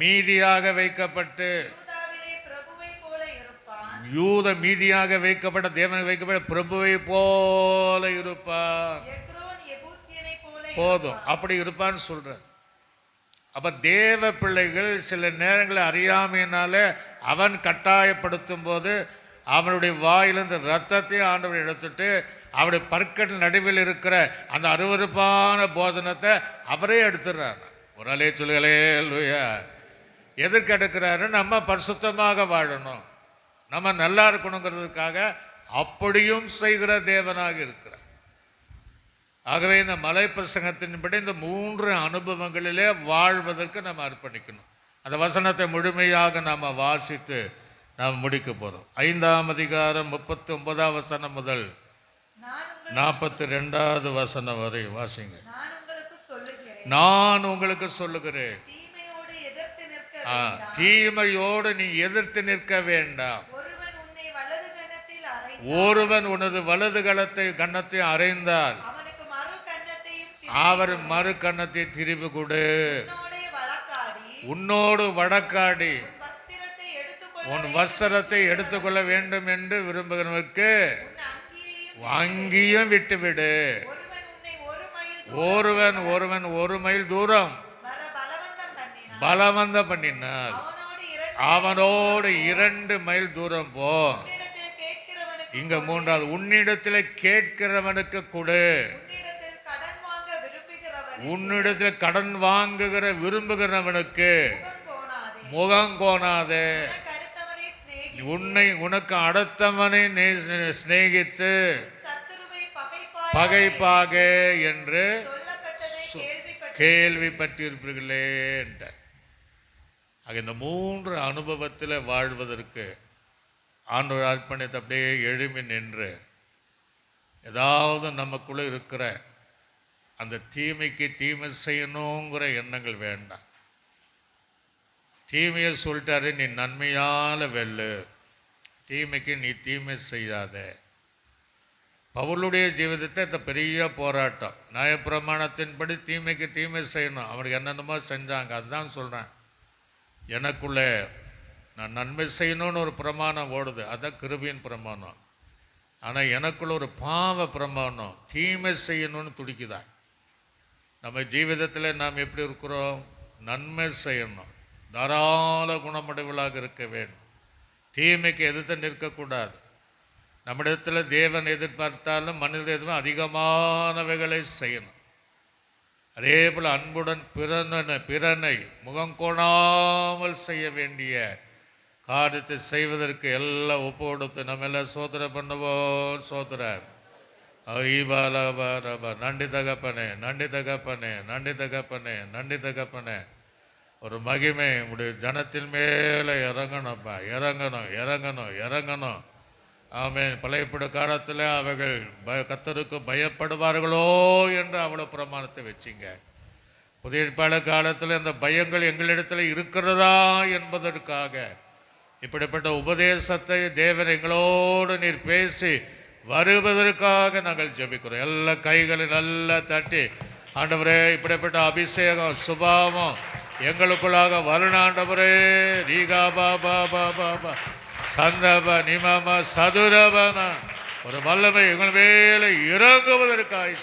மீதியாக வைக்கப்பட்டு, யூத மீதியாக வைக்கப்பட்ட தேவனுக்கு வைக்கப்பட்ட பிரபுவை போல இருப்பான். போதும், அப்படி இருப்பான்னு சொல்ற. அப்ப தேவ பிள்ளைகள் சில நேரங்களில் அறியாமையினால அவன் கட்டாயப்படுத்தும் போது அவனுடைய வாயிலிருந்து ரத்தத்தை ஆண்டவர் எடுத்துட்டு அவருடைய பற்கள் நடுவில் இருக்கிற அந்த அருவருப்பான போதனத்தை அவரே எடுத்துடுறார். ஒரு அலே சொல்லுகளே லூயா. எதற்கு எடுக்கிறாரு? நம்ம பரிசுத்தமாக வாழணும், நம்ம நல்லா இருக்கணுங்கிறதுக்காக அப்படியும் செய்கிற தேவனாக இருக்கிறார். ஆகவே இந்த மலை பிரசங்கத்தின்படி இந்த 3 அனுபவங்களிலே வாழ்வதற்கு நம்ம அர்ப்பணிக்கணும். அந்த வசனத்தை முழுமையாக நாம் வாசித்து நாம் முடிக்க போகிறோம். 5ஆம் அதிகாரம் 39ஆம் வசனம் முதல் 42வது வசனம் வரை வாசிங்க. நான் உங்களுக்கு சொல்லுகிறேன், தீமையோடு நீ எதிர்த்து நிற்க வேண்டாம். ஒருவன் உனது வலது கன்னத்தை அறைந்தால் அவர் மறு கன்னத்தை திருப்பி கொடு. உன்னோடு வழக்காடி உன் வஸ்திரத்தை எடுத்துக்கொள்ள வேண்டும் என்று விரும்புகிறவனுக்கு அங்கேயும் விட்டுவிடு. ஒருவன் ஒரு மைல் தூரம் பலவந்தம் பண்ணினார், அவனோடு 2 மைல் தூரம் போ. இங்க 3வது, உன்னிடத்தில் கேட்கிறவனுக்கு கொடு. உன்னிடத்தில் கடன் வாங்குகிற விரும்புகிறவனுக்கு முகம் கோணாதே. உனக்கு அடுத்தவனை சிநேகித்து பகைப்பாக என்று கேள்விப்பட்டிருப்பீர்களே என்றார். இந்த 3 அனுபவத்தில் வாழ்வதற்கு ஆண்டவர் அர்ப்பணித்து அப்படியே எழுமி நின்று, ஏதாவது நமக்குள்ளே இருக்கிற அந்த தீமைக்கு தீமை செய்யணுங்கிற எண்ணங்கள் வேண்டாம். தீமையை சொல்லிட்டாரு, நீ நன்மையால் வெல்லு, தீமைக்கு நீ தீமை செய்யாத. பவுலுடைய ஜீவிதத்தை இந்த பெரிய போராட்டம், நியாயப்பிரமாணத்தின்படி தீமைக்கு தீமை செய்யணும். அவனுக்கு என்னென்னமோ செஞ்சாங்க. அதுதான் சொல்கிறேன், எனக்குள்ளே நான் நன்மை செய்யணும்னு ஒரு பிரமாணம் ஓடுது, அதுதான் கிருபையின் பிரமாணம். ஆனால் எனக்குள்ள ஒரு பாவ பிரமாணம், தீமை செய்யணும்னு துடிக்குதான். நம்ம ஜீவிதத்தில் நாம் எப்படி இருக்கிறோம்? நன்மை செய்யணும், தாராள குணமுடைவுகளாக இருக்க வேண்டும், தீமைக்கு எதிர்த்து நிற்கக்கூடாது. நம்மிடத்தில் தேவன் எதிர்பார்த்தாலும் மனித எதுவும் அதிகமானவைகளை செய்யணும். அதே போல் அன்புடன் பிறனை முகம் கோணாமல் செய்ய வேண்டிய காரியத்தை செய்வதற்கு எல்லாம் ஒப்பு கொடுத்து நம்ம எல்லாம் சோதனை பண்ணுவோம். சோதனை நன்றி தகப்பனே, நன்றி தகப்பனே, நன்றி தகப்பனே, நன்றி தகப்பனே. ஒரு மகிமை உடைய ஜனத்தின் மேலே இறங்கணும்ப்பா, இறங்கணும், இறங்கணும், இறங்கணும். ஆமென். பழையப்பட காலத்தில் அவைகள் கர்த்தருக்கு பயப்படுவார்களோ என்று அவ்வளோ பிரமாணத்தை வச்சிங்க. புதிய ஏற்பாடு காலத்தில் அந்த பயங்கள் எங்களிடத்தில் இருக்கிறதா என்பதற்காக இப்படிப்பட்ட உபதேசத்தை தேவன் எங்களோடு நீர் பேசி வருவதற்காக நாங்கள் ஜெபிக்கிறோம். எல்லா கைகளை நல்லா தட்டி, ஆண்டவரே இப்படிப்பட்ட அபிஷேகம் சுபாவம் எங்களுக்குள்ளாக வரணும் ஆண்டவரே. ரீகா பாபா பாபா பா சந்தப நிமம சதுரபன ஒரு வல்லமை எங்கள் மேலே இறங்குவதற்காக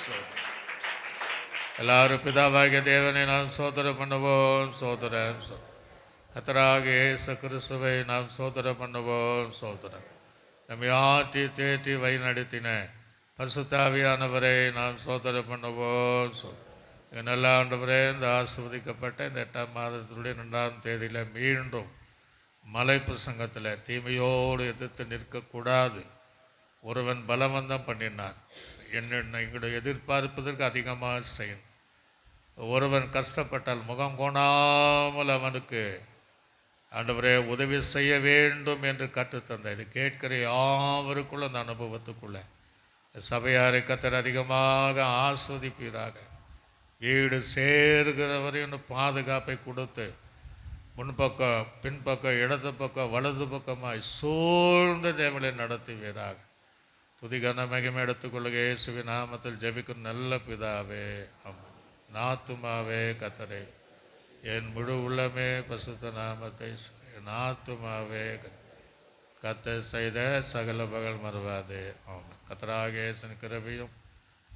எல்லாரும் பிதாவாகிய தேவனை நாம் சோதனை பண்ணுவோம். சோதரன் கர்த்தராகிய இயேசு கிறிஸ்துவை நாம் சோதனை பண்ணுவோம். சோதரன் நம்மை ஆற்றி தேற்றி வழிநடத்தின பரிசுத்த ஆவியானவரை நாம் சோதனை பண்ணுவோம். நல்ல ஆண்டவரே, இந்த ஆசீர்வதிக்கப்பட்ட இந்த 8ஆம் மாதத்தினுடைய 2ஆம் தேதியில் மீண்டும் மலை பிரசங்கத்தில் தீமையோடு எதிர்த்து நிற்கக்கூடாது. ஒருவன் பலவந்தம் பண்ணினான், எங்களுடைய எதிர்பார்ப்பதற்கு அதிகமாக செய்யணும். ஒருவன் கஷ்டப்பட்டால் முகம் கோணாமல் அவனுக்கு ஆண்டவரே உதவி செய்ய வேண்டும் என்று கற்றுத்தந்த இது கேட்கிற யாவருக்குள்ள அந்த அனுபவத்துக்குள்ள சபையாரை கர்த்தர் அதிகமாக ஆஸ்வதிப்பீராக. வீடு சேர்கிறவரையும் பாதுகாப்பை கொடுத்து முன்பக்கம் பின்பக்கம் இடது பக்கம் வலது பக்கமாய் சூழ்ந்த தேவனை நடத்துவீராக. துதிகன மகிமை எடுத்துக்கொள்ளுக இயேசுவின் நாமத்தில் ஜெபிக்கும் நல்ல பிதாவே. ஆமென். நாத்துமாவே கர்த்தரை என் முழு உள்ளமே பசுத்த நாமத்தை, என் ஆத்துமாவே கர்த்தர் செய்த சகல பகல் மறவாதே. ஆமென். கர்த்தராகிய இயேசுவின் கிருபையும்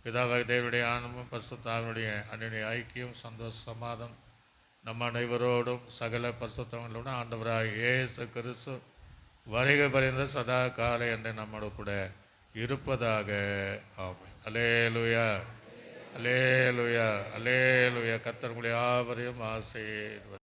பிதாவாகிய தேவனுடைய ஆனந்தமும் பரிசுத்தாவினுடைய அன்னிய ஐக்கியம் சந்தோஷ சமாதானம் நம்ம அனைவரோடும் சகல பரிசுத்தங்களோடும் ஆண்டவராகிய இயேசு கிறிஸ்து வருகை பரிந்த சதா காலை என்று நம்மோடு கூட இருப்பதாக. ஆமென். அல்லேலூயா, அல்லேலூயா, அல்லேலூயா. கர்த்தர் உங்களை யாவரையும் ஆசீர்வதிப்பார்.